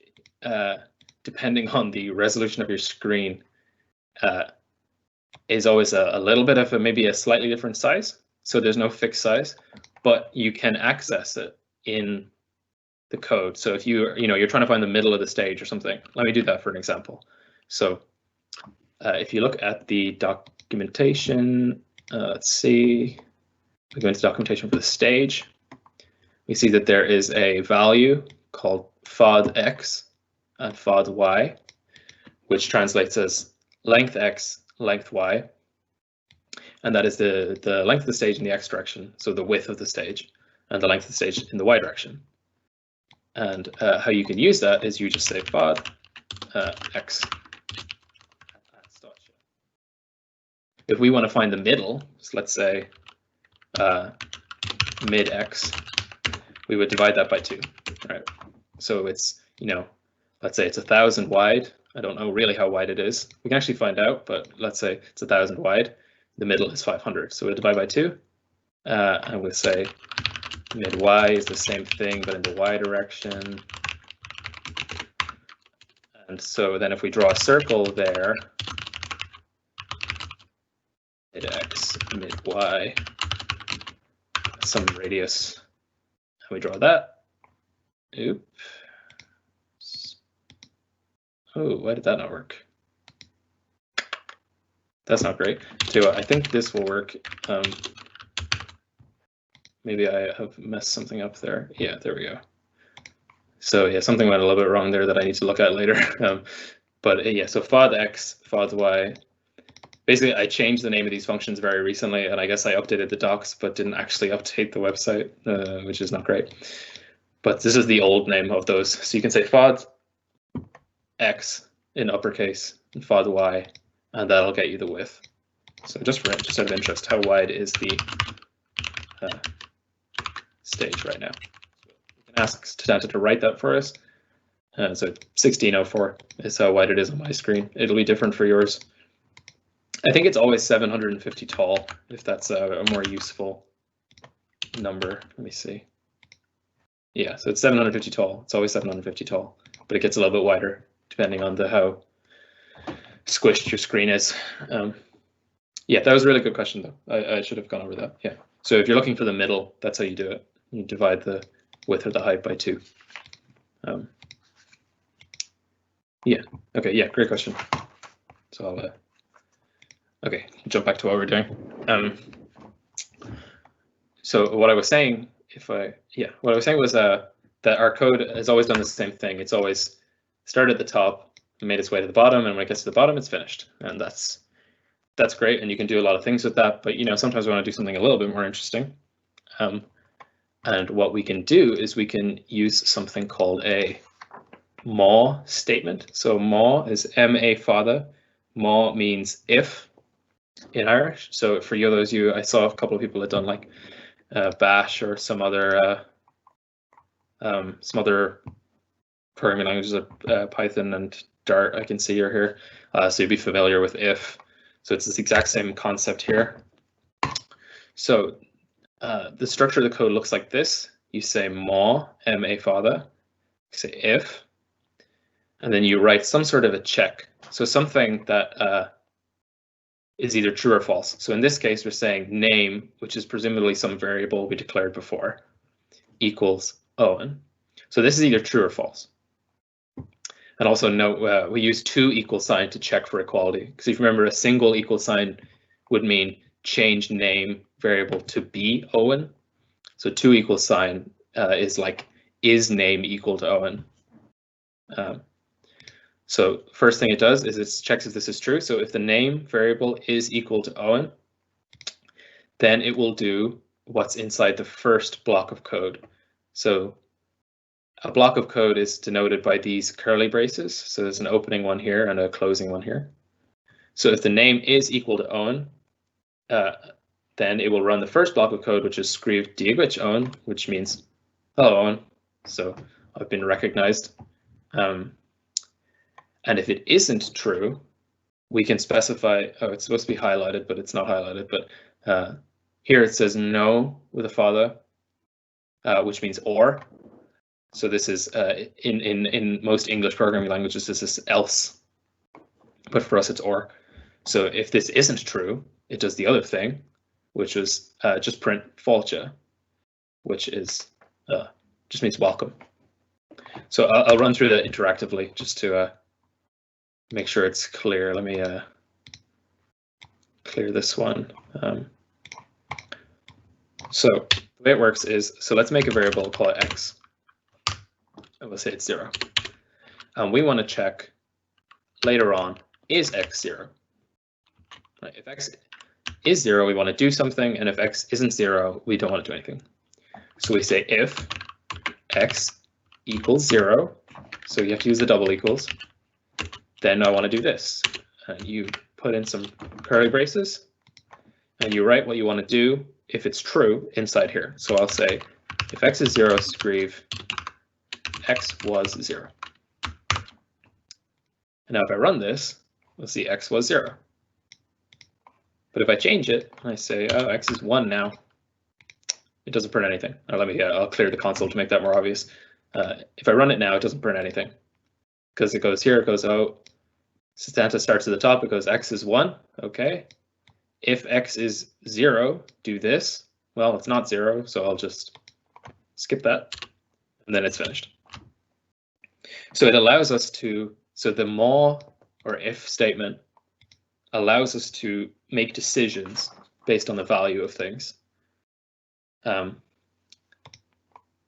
depending on the resolution of your screen, is always a little bit of maybe a slightly different size. So there's no fixed size, but you can access it in the code. So if you're trying to find the middle of the stage or something, let me do that for an example. So if you look at the documentation, let's see, we go into documentation for the stage. We see that there is a value called FOD X and FOD Y. which translates as length x, length y. And that is the length of the stage in the x direction, so the width of the stage, and the length of the stage in the y direction. And how you can use that is you just say fod x. If we want to find the middle, so let's say mid x, we would divide that by 2, right? So it's, let's say it's 1,000 wide. I don't know really how wide it is. We can actually find out, but let's say it's 1,000 wide. The middle is 500, so we'll divide by 2, and we'll say mid y is the same thing, but in the y direction. And so then if we draw a circle there, mid x, mid y, some radius, and we draw that. Oops. Oh, why did that not work? That's not great. So I think this will work. Maybe I have messed something up there. Yeah, there we go. So yeah, something went a little bit wrong there that I need to look at later. But yeah, so fod x, fod y. Basically, I changed the name of these functions very recently, and I guess I updated the docs, but didn't actually update the website, which is not great. But this is the old name of those. So you can say fod x in uppercase and fod y, and that'll get you the width. So just out of interest, how wide is the stage right now? We can ask Setanta to write that for us. So 1604 is how wide it is on my screen. It'll be different for yours. I think it's always 750 tall, if that's a more useful number. Let me see. Yeah, so it's 750 tall. It's always 750 tall, but it gets a little bit wider depending on how squished your screen is. Yeah, that was a really good question, though. I should have gone over that. Yeah. So if you're looking for the middle, that's how you do it. You divide the width or the height by 2. Yeah. Okay. Yeah. Great question. So I'll. Okay. Jump back to what we're doing. So what I was saying, what I was saying was that our code has always done the same thing. It's always started at the top, made its way to the bottom, and when it gets to the bottom, it's finished. And that's great, and you can do a lot of things with that. But sometimes we want to do something a little bit more interesting. And what we can do is we can use something called a mhá statement. So mhá is M-A father. Mhá means if in Irish. So for those of you, I saw a couple of people had done like Bash or some other programming languages, Python and Dart. I can see you're here, so you'd be familiar with if. So it's this exact same concept here. So the structure of the code looks like this. You say mhá, M-A father, you say if, and then you write some sort of a check. So something that is either true or false. So in this case, we're saying name, which is presumably some variable we declared before, equals Owen. So this is either true or false. And also note, we use 2 equal sign to check for equality. Because if you remember, a single equal sign would mean change name variable to be Owen. So 2 equal sign is like, is name equal to Owen? So first thing it does is it checks if this is true. So if the name variable is equal to Owen, then it will do what's inside the first block of code. So a block of code is denoted by these curly braces. So there's an opening one here and a closing one here. So if the name is equal to Owen, then it will run the first block of code, which is scríobh díobait Owen, which means hello Owen. So I've been recognized. And if it isn't true, we can specify, it's supposed to be highlighted, but it's not highlighted. But here it says no with a father, which means or. So this is in most English programming languages, this is else, but for us it's or. So if this isn't true, it does the other thing, which is just print fáilte, which is just means welcome. So I'll run through that interactively just to make sure it's clear. Let me clear this one. So the way it works is, so let's make a variable, call it x. And we'll say it's 0. We want to check later on is x 0. Right? If x is 0, we want to do something, and if x isn't 0, we don't want to do anything. So we say if x equals 0, so you have to use the double equals, then I want to do this. And you put in some curly braces, and you write what you want to do if it's true inside here. So I'll say if x is 0, screeve x was 0. And now if I run this, we'll see x was 0. But if I change it, I say, oh, x is 1 now, it doesn't print anything. I'll clear the console to make that more obvious. If I run it now, it doesn't print anything. Because it goes here, it goes, oh, Setanta starts at the top, it goes x is 1, okay. If x is 0, do this. Well, it's not 0, so I'll just skip that, and then it's finished. So it allows us to, so the mhá or if statement allows us to make decisions based on the value of things,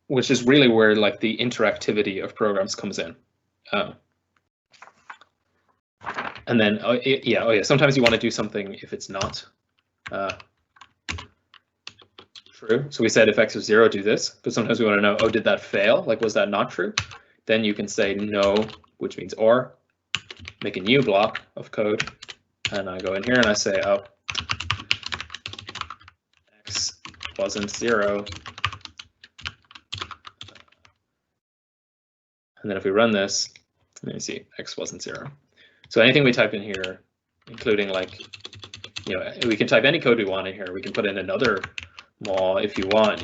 which is really where like the interactivity of programs comes in. And then, sometimes you want to do something if it's not true. So we said if x is 0, do this, but sometimes we want to know, oh, did that fail? Like, was that not true? Then you can say no, which means or, make a new block of code. And I go in here and I say, oh, x wasn't 0. And then if we run this, let me see, x wasn't 0. So anything we type in here, including like, we can type any code we want in here. We can put in another mhá if you want,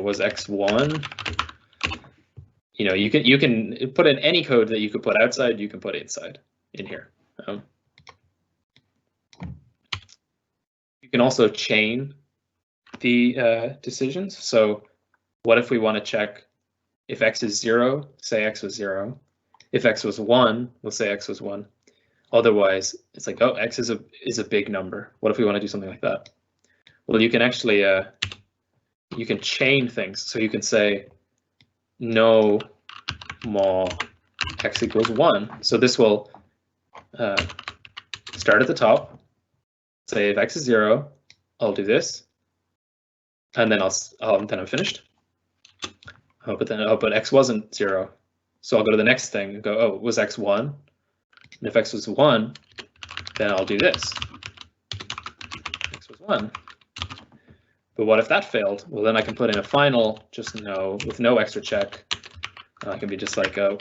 was x 1? You can put in any code that you could put outside, you can put inside in here. You can also chain the decisions. So what if we want to check if x is 0, say x was 0. If x was 1, we'll say x was 1. Otherwise, it's like, oh, x is a big number. What if we want to do something like that? Well, you can actually you can chain things. So you can say no mhá x equals 1. So this will start at the top. Say if x is 0, I'll do this, and then then I'm finished. But x wasn't 0. So I'll go to the next thing and go, oh, was x 1? And if x was 1, then I'll do this. X was 1. But what if that failed? Well, then I can put in a final, just no, with no extra check. And I can be just like, oh,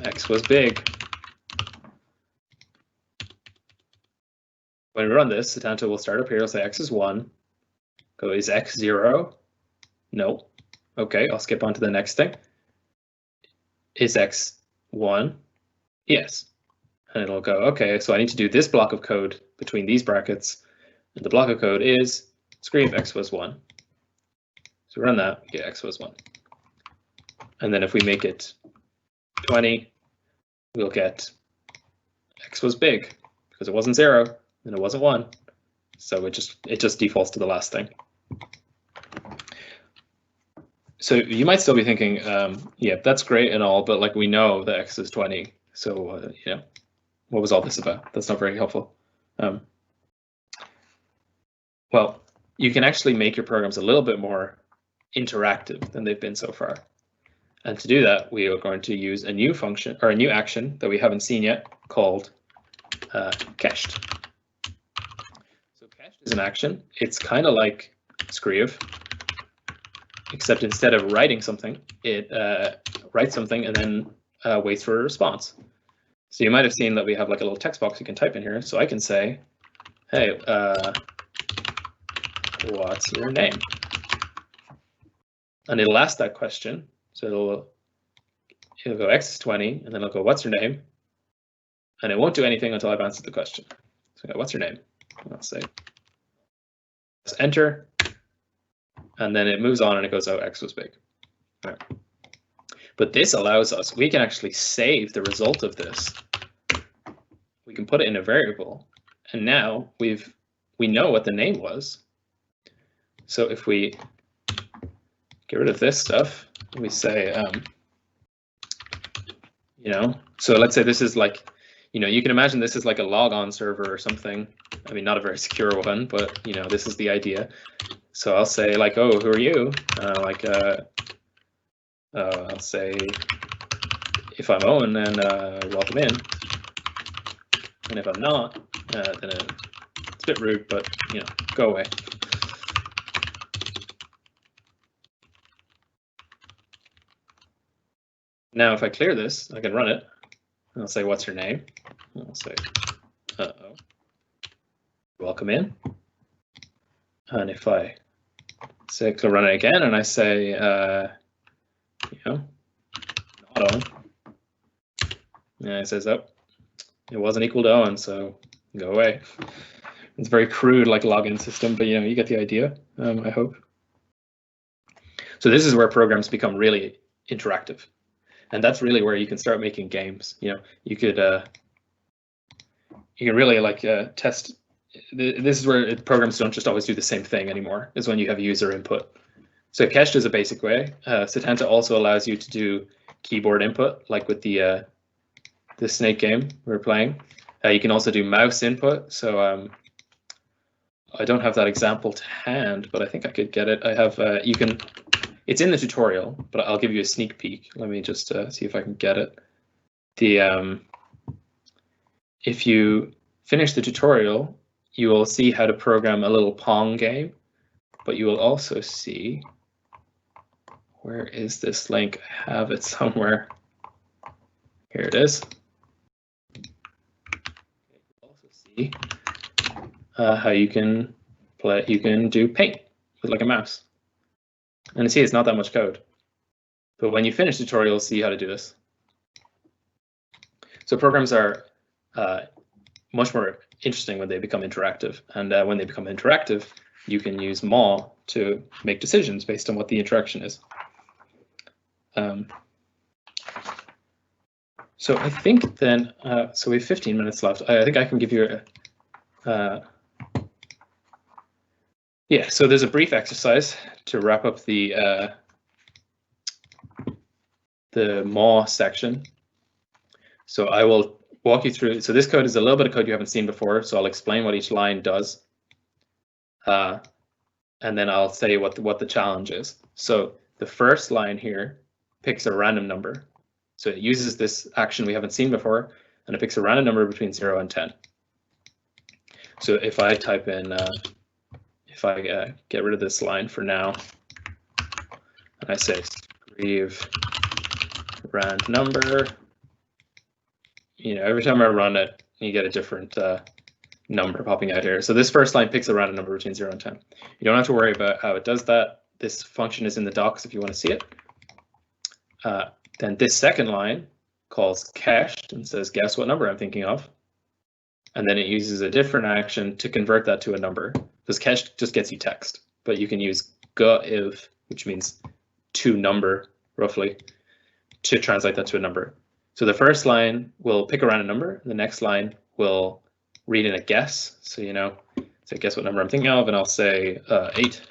x was big. When we run this, Setanta will start up here. I'll say x is 1. Go, is x 0? No. Okay, I'll skip on to the next thing. Is x 1? Yes. And it'll go, okay, so I need to do this block of code between these brackets. And the block of code is screeve x was 1. So we run that, we get x was 1. And then if we make it 20, we'll get x was big because it wasn't 0 and it wasn't 1. So it just defaults to the last thing. So you might still be thinking, yeah, that's great and all, but like we know that x is 20. So what was all this about? That's not very helpful. Well, you can actually make your programs a little bit more interactive than they've been so far. And to do that, we are going to use a new function or a new action that we haven't seen yet called cached. So cached is an action. It's kind of like screeve, except instead of writing something, it writes something and then waits for a response. So you might have seen that we have like a little text box you can type in here. So I can say, hey, what's your name? And it'll ask that question. So it'll go x is 20, and then it'll go, what's your name? And it won't do anything until I've answered the question. So I go, what's your name? And I'll say, let's enter. And then it moves on and it goes, oh, x was big. All right. But this allows us, we can actually save the result of this. We can put it in a variable. And now we know what the name was. So if we get rid of this stuff, we say you know, so let's say this is like, you know, you can imagine this is like a logon server or something. I mean, not a very secure one, but you know, this is the idea. So I'll say like, oh, who are you? I'll say, if I'm Owen, then welcome in. And if I'm not, then it's a bit rude, but you know, go away. Now, if I clear this, I can run it. I'll say, what's your name? I'll say, uh-oh, welcome in. And if I say, I'll run it again, and I say, you know, not Owen. And it says, oh, it wasn't equal to Owen, so go away. It's very crude, like login system, but you know, you get the idea, I hope. So this is where programs become really interactive. And that's really where you can start making games. You know, you could you can really like test. This is where programs don't just always do the same thing anymore. Is when you have user input. So Kesh is a basic way. Setanta also allows you to do keyboard input, like with the snake game we were playing. You can also do mouse input. So I don't have that example to hand, but I think I could get it. I have you can. It's in the tutorial, but I'll give you a sneak peek. Let me just see if I can get it. If you finish the tutorial, you will see how to program a little Pong game, but you will also see, where is this link? I have it somewhere. Here it is. You'll also see how you can play. You can do paint with like a mouse. And you see, it's not that much code. But when you finish the tutorial, you'll see how to do this. So programs are much more interesting when they become interactive. And when they become interactive, you can use Mhá to make decisions based on what the interaction is. So I think then, so we have 15 minutes left. I think I can give you a, yeah, so there's a brief exercise to wrap up the Mhá section. So I will walk you through. So this code is a little bit of code you haven't seen before. So I'll explain what each line does, and then I'll say what the challenge is. So the first line here picks a random number. So it uses this action we haven't seen before, and it picks a random number between 0 and 10. So if I type in if I get rid of this line for now, and I say skriv rand number, you know, every time I run it, you get a different number popping out here. So this first line picks a random number between 0 and 10. You don't have to worry about how it does that. This function is in the docs if you want to see it. Then this second line calls Kesh and says, guess what number I'm thinking of. And then it uses a different action to convert that to a number. Because Kesh just gets you text, but you can use if, which means to number, roughly, to translate that to a number. So the first line will pick a random number. The next line will read in a guess. So, you know, say, guess what number I'm thinking of, and I'll say 8.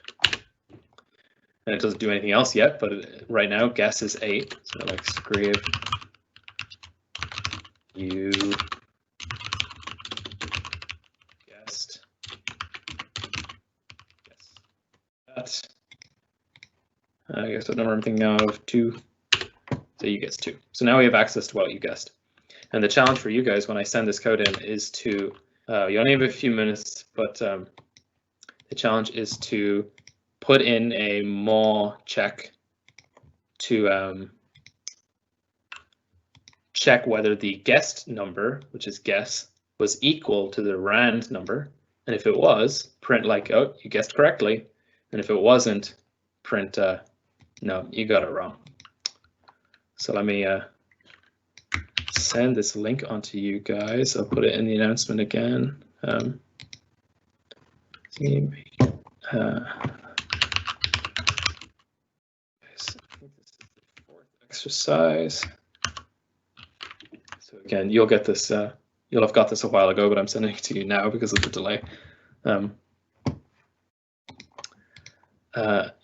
And it doesn't do anything else yet, but right now, guess is 8. So like skriv you guessed. Yes. That. I guess what number I'm thinking of, 2. So you guessed 2. So now we have access to what you guessed. And the challenge for you guys when I send this code in is to, you only have a few minutes, but the challenge is to put in a Mhá check to check whether the guessed number, which is guess, was equal to the rand number. And if it was, print like, oh, you guessed correctly. And if it wasn't, print, no, you got it wrong. So let me send this link onto you guys. I'll put it in the announcement again. Exercise. So again, you'll get this. You'll have got this a while ago, but I'm sending it to you now because of the delay.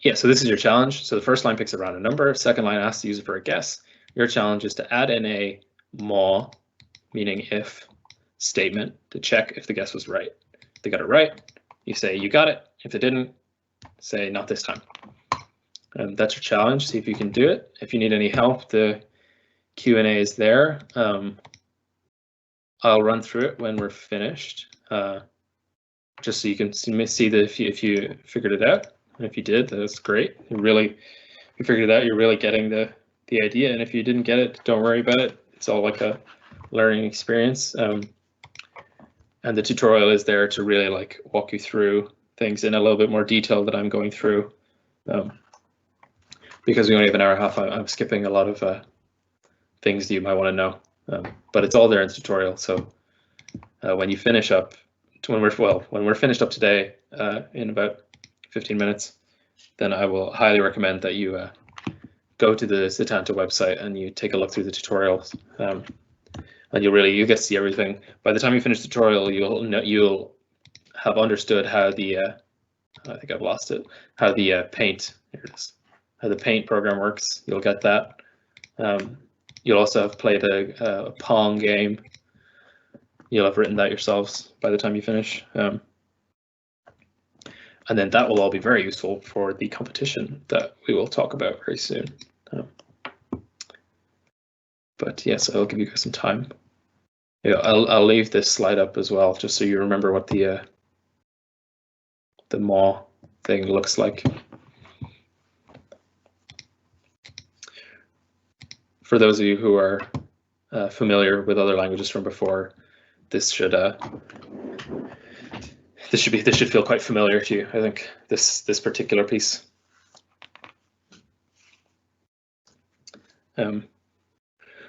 Yeah, so this is your challenge. So the first line picks a random number. Second line asks the user for a guess. Your challenge is to add in a mhá, meaning if, statement to check if the guess was right. If they got it right, you say you got it. If they didn't, say not this time. And that's your challenge. See if you can do it. If you need any help, the Q&A is there. I'll run through it when we're finished, just so you can see that if you figured it out. And if you did, that's great. You figured it out. You're really getting the idea. And if you didn't get it, don't worry about it. It's all like a learning experience. And the tutorial is there to really like walk you through things in a little bit more detail that I'm going through. Because we only have an hour and a half, I'm skipping a lot of things that you might want to know. But it's all there in the tutorial. So when you finish up, when we're finished up today in about 15 minutes, then I will highly recommend that you go to the Setanta website and you take a look through the tutorials. And you get to see everything. By the time you finish the tutorial, you'll have understood how the I think I've lost it. How the paint, here it is. How the paint program works. You'll get that. You'll also have played a Pong game. You'll have written that yourselves by the time you finish. And then that will all be very useful for the competition that we will talk about very soon. But yes, I'll give you guys some time. Yeah, I'll leave this slide up as well, just so you remember what the mhá thing looks like. For those of you who are familiar with other languages from before, this should feel quite familiar to you. I think this particular piece.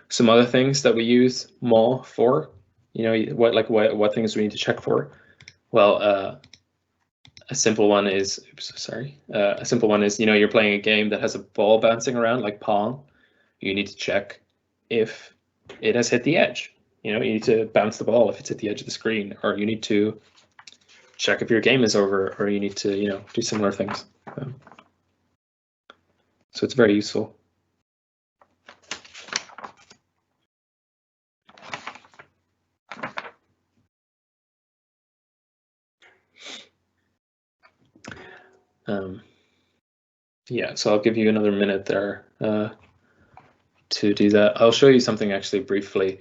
Some other things that we use mhá for, what things we need to check for. Well, a simple one is, you're playing a game that has a ball bouncing around like Pong. You need to check if it has hit the edge. You need to bounce the ball if it's hit the edge of the screen, or you need to check if your game is over, or you need to, do similar things. So it's very useful. Yeah, so I'll give you another minute there to do that. I'll show you something actually briefly.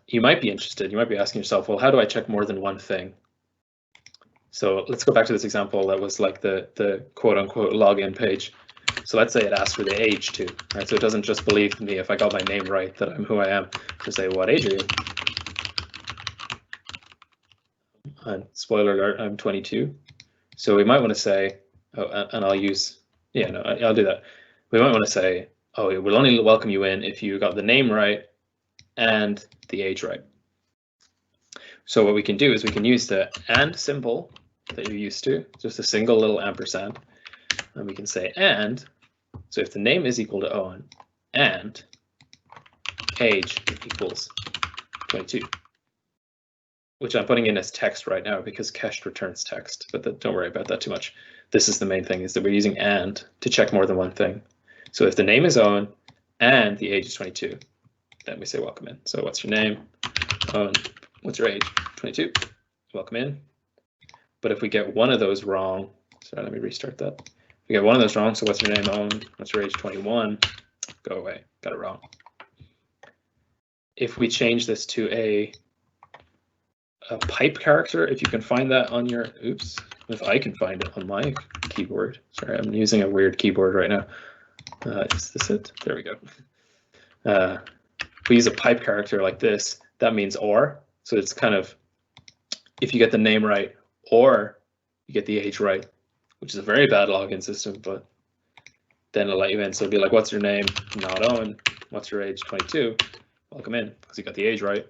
You might be interested. You might be asking yourself, well, how do I check more than one thing? So let's go back to this example that was like the quote unquote login page. So let's say it asks for the age too, right? So it doesn't just believe me if I got my name right that I'm who I am. To say, what age are you? And spoiler alert, I'm 22. So we might want to say, and I'll use, I'll do that. We might want to say, it will only welcome you in if you got the name right and the age right. So what we can do is we can use the and symbol that you're used to, just a single little ampersand, and we can say and. So if the name is equal to Owen and age equals 22, which I'm putting in as text right now because Kesh returns text, but don't worry about that too much. This is the main thing, is that we're using and to check more than one thing. So if the name is Owen and the age is 22, then we say welcome in. So what's your name? Owen. What's your age? 22. Welcome in. But if we get one of those wrong, sorry, let me restart that. If we get one of those wrong, so what's your name? Owen. What's your age? 21. Go away. Got it wrong. If we change this to a pipe character, if you can find that on your, if I can find it on my keyboard. Sorry, I'm using a weird keyboard right now. Is this it? There we go. If we use a pipe character like this, that means or. So it's kind of, if you get the name right or you get the age right, which is a very bad login system, but then it'll let you in. So it'll be like, what's your name? Not Owen. What's your age? 22. Welcome in, because you got the age right.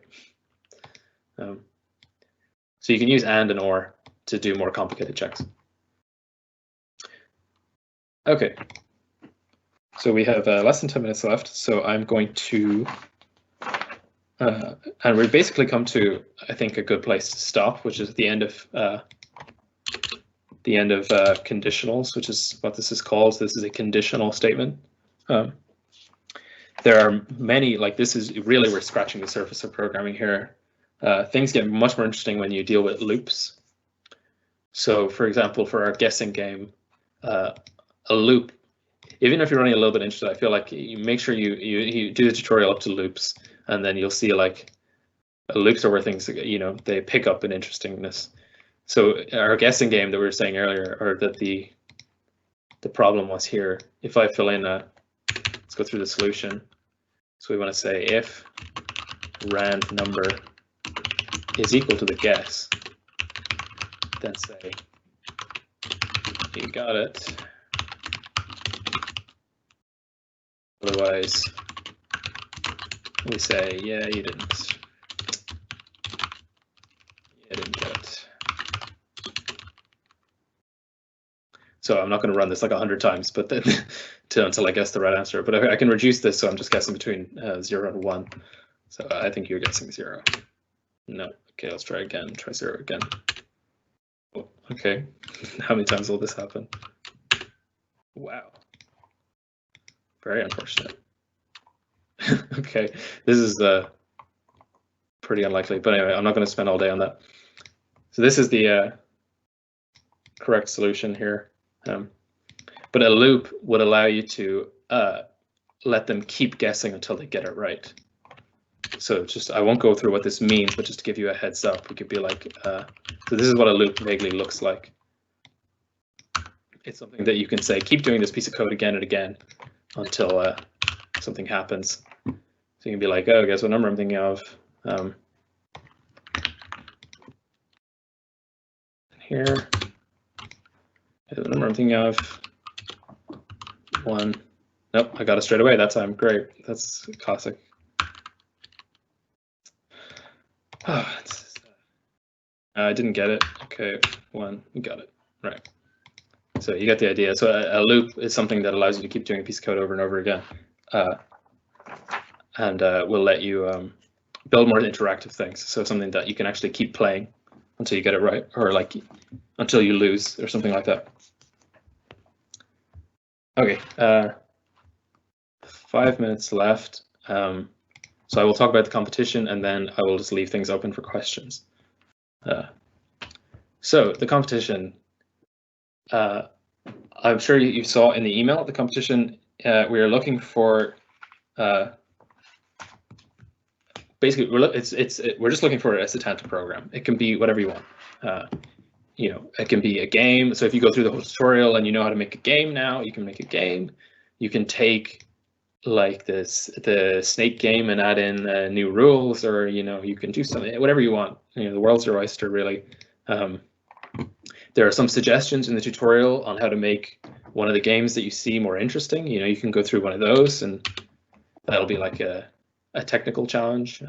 So you can use and or to do more complicated checks. Okay. So we have less than 10 minutes left. So I'm going to, and we've basically come to, I think, a good place to stop, which is the end of conditionals, which is what this is called. This is a conditional statement. there are many, like this is really, we're scratching the surface of programming here. Things get much more interesting when you deal with loops. So for example, for our guessing game, a loop, even if you're running a little bit interested, I feel like you make sure you do the tutorial up to loops, and then you'll see like loops are where things, you know, they pick up in interestingness. So our guessing game that we were saying earlier, or that the problem was here, if I fill in a, let's go through the solution. So we want to say if rand number is equal to the guess, then say you got it. Otherwise, we say, yeah, you didn't. You didn't get it. So I'm not going to run this like 100 times, but then until I guess the right answer. But I can reduce this, so I'm just guessing between 0 and 1. So I think you're guessing 0. No. Okay, let's try again. Try 0 again. Oh, okay. How many times will this happen? Wow. Very unfortunate. Okay, this is pretty unlikely. But anyway, I'm not going to spend all day on that. So this is the correct solution here. But a loop would allow you to let them keep guessing until they get it right. So just, I won't go through what this means, but just to give you a heads up, we could be like, so this is what a loop vaguely looks like. It's something that you can say, keep doing this piece of code again and again until something happens. So you can be like, oh, guess what number I'm thinking of? Here. The number I'm thinking of, 1. Nope, I got it straight away that time. Great, that's classic. Oh, I didn't get it. Okay, 1, we got it. Right. So you get the idea. So a loop is something that allows you to keep doing a piece of code over and over again, and will let you build more interactive things. So something that you can actually keep playing until you get it right, or like until you lose, or something like that. Okay, 5 minutes left. So I will talk about the competition, and then I will just leave things open for questions. So the competition, I'm sure you saw in the email, the competition, we are looking for, basically, we're just looking for a Setanta program. It can be whatever you want. You know, it can be a game. So if you go through the whole tutorial and you know how to make a game now, you can make a game. You can take like the snake game and add in new rules, or you know, you can do something, whatever you want. You know, the world's your oyster, really. There are some suggestions in the tutorial on how to make one of the games that you see more interesting. You know, you can go through one of those, and that'll be like a technical challenge.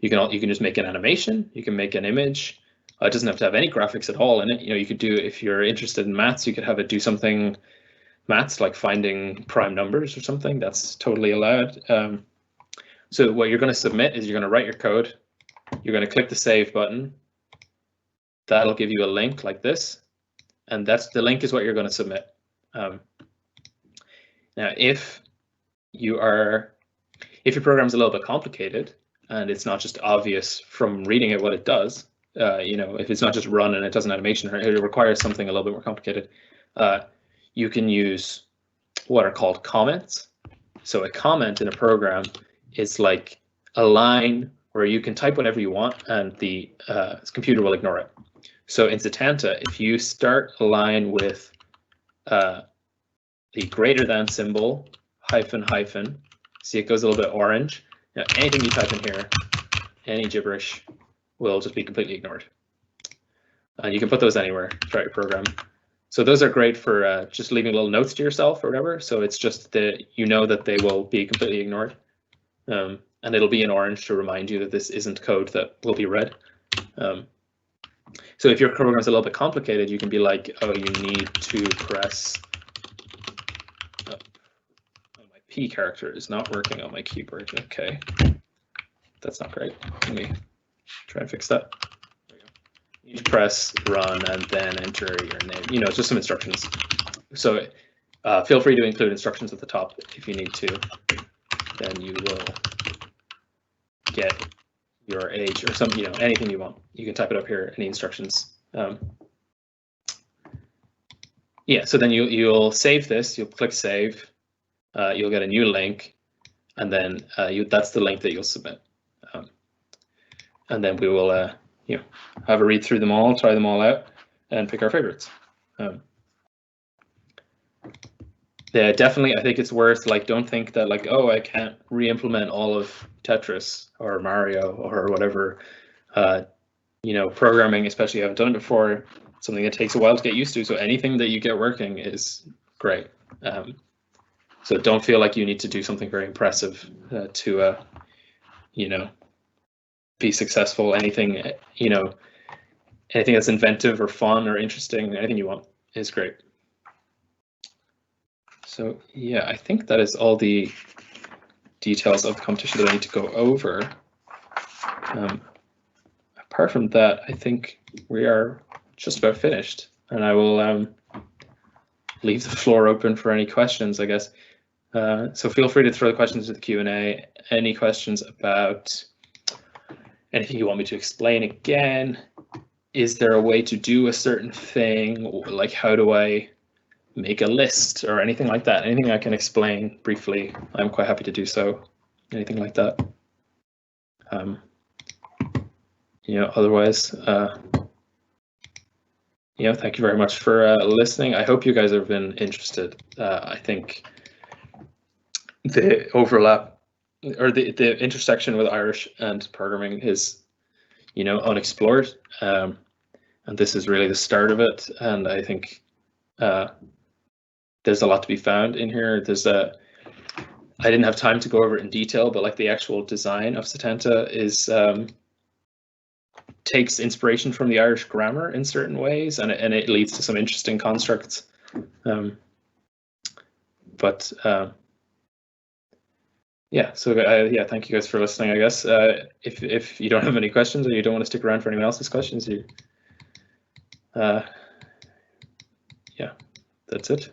You can just make an animation. You can make an image. It doesn't have to have any graphics at all in it. You know, you could do, if you're interested in maths, you could have it do something maths, like finding prime numbers or something. That's totally allowed. So what you're going to submit is you're going to write your code. You're going to click the save button. That'll give you a link like this, and that's the link is what you're going to submit. Now, if your program's a little bit complicated and it's not just obvious from reading it what it does, you know, if it's not just run and it does an animation, or it requires something a little bit more complicated, you can use what are called comments. So a comment in a program is like a line where you can type whatever you want and the computer will ignore it. So in Setanta, if you start a line with the greater than symbol, hyphen, hyphen, see it goes a little bit orange. Now anything you type in here, any gibberish, will just be completely ignored. And you can put those anywhere throughout your program. So those are great for just leaving little notes to yourself or whatever. So it's just that you know that they will be completely ignored. And it'll be in orange to remind you that this isn't code that will be read. So if your program's a little bit complicated, you can be like, oh, you need to press, oh, my P character is not working on my keyboard. Okay, that's not great. Let me try and fix that. There we go. You press run and then enter your name. You know, it's just some instructions. So feel free to include instructions at the top if you need to. then you will get your age or some, anything you want. You can type it up here, any instructions. Yeah, so then you'll save this, you'll click save, you'll get a new link, and then that's the link that you'll submit. And then we will have a read through them all, try them all out, and pick our favorites. Yeah, definitely, I think it's worth, don't think that oh, I can't re-implement all of Tetris or Mario or whatever, programming, especially if you haven't done it before, something that takes a while to get used to. So anything that you get working is great. So don't feel like you need to do something very impressive to, be successful. Anything, anything that's inventive or fun or interesting, anything you want is great. So yeah, I think that is all the details of the competition that I need to go over. Apart from that, I think we are just about finished, and I will leave the floor open for any questions, I guess. So feel free to throw the questions to the Q&A. Any questions about anything you want me to explain again? Is there a way to do a certain thing? Like, how do I make a list or anything like that? Anything I can explain briefly, I'm quite happy to do so. Anything like that. Otherwise, thank you very much for listening. I hope you guys have been interested. I think the overlap or the intersection with Irish and programming is, unexplored. And this is really the start of it. And I think there's a lot to be found in here. I didn't have time to go over it in detail, but the actual design of Setanta is takes inspiration from the Irish grammar in certain ways, and it leads to some interesting constructs. Yeah, so yeah, thank you guys for listening. I guess if you don't have any questions or you don't want to stick around for anyone else's questions, yeah, that's it.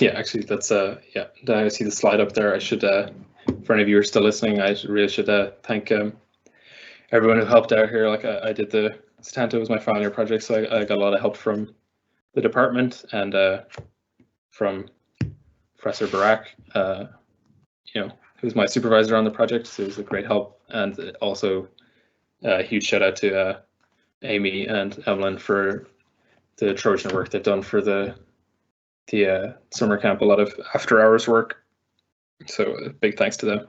Yeah, actually, that's yeah. I see the slide up there. I should, for any of you who are still listening, I really should thank everyone who helped out here. I did the Setanta was my final year project, so I got a lot of help from the department and from Professor Barak, who's my supervisor on the project. So it was a great help, and also a huge shout out to Amy and Evelyn for the Trojan work they've done for the summer camp, a lot of after hours work. So big thanks to them.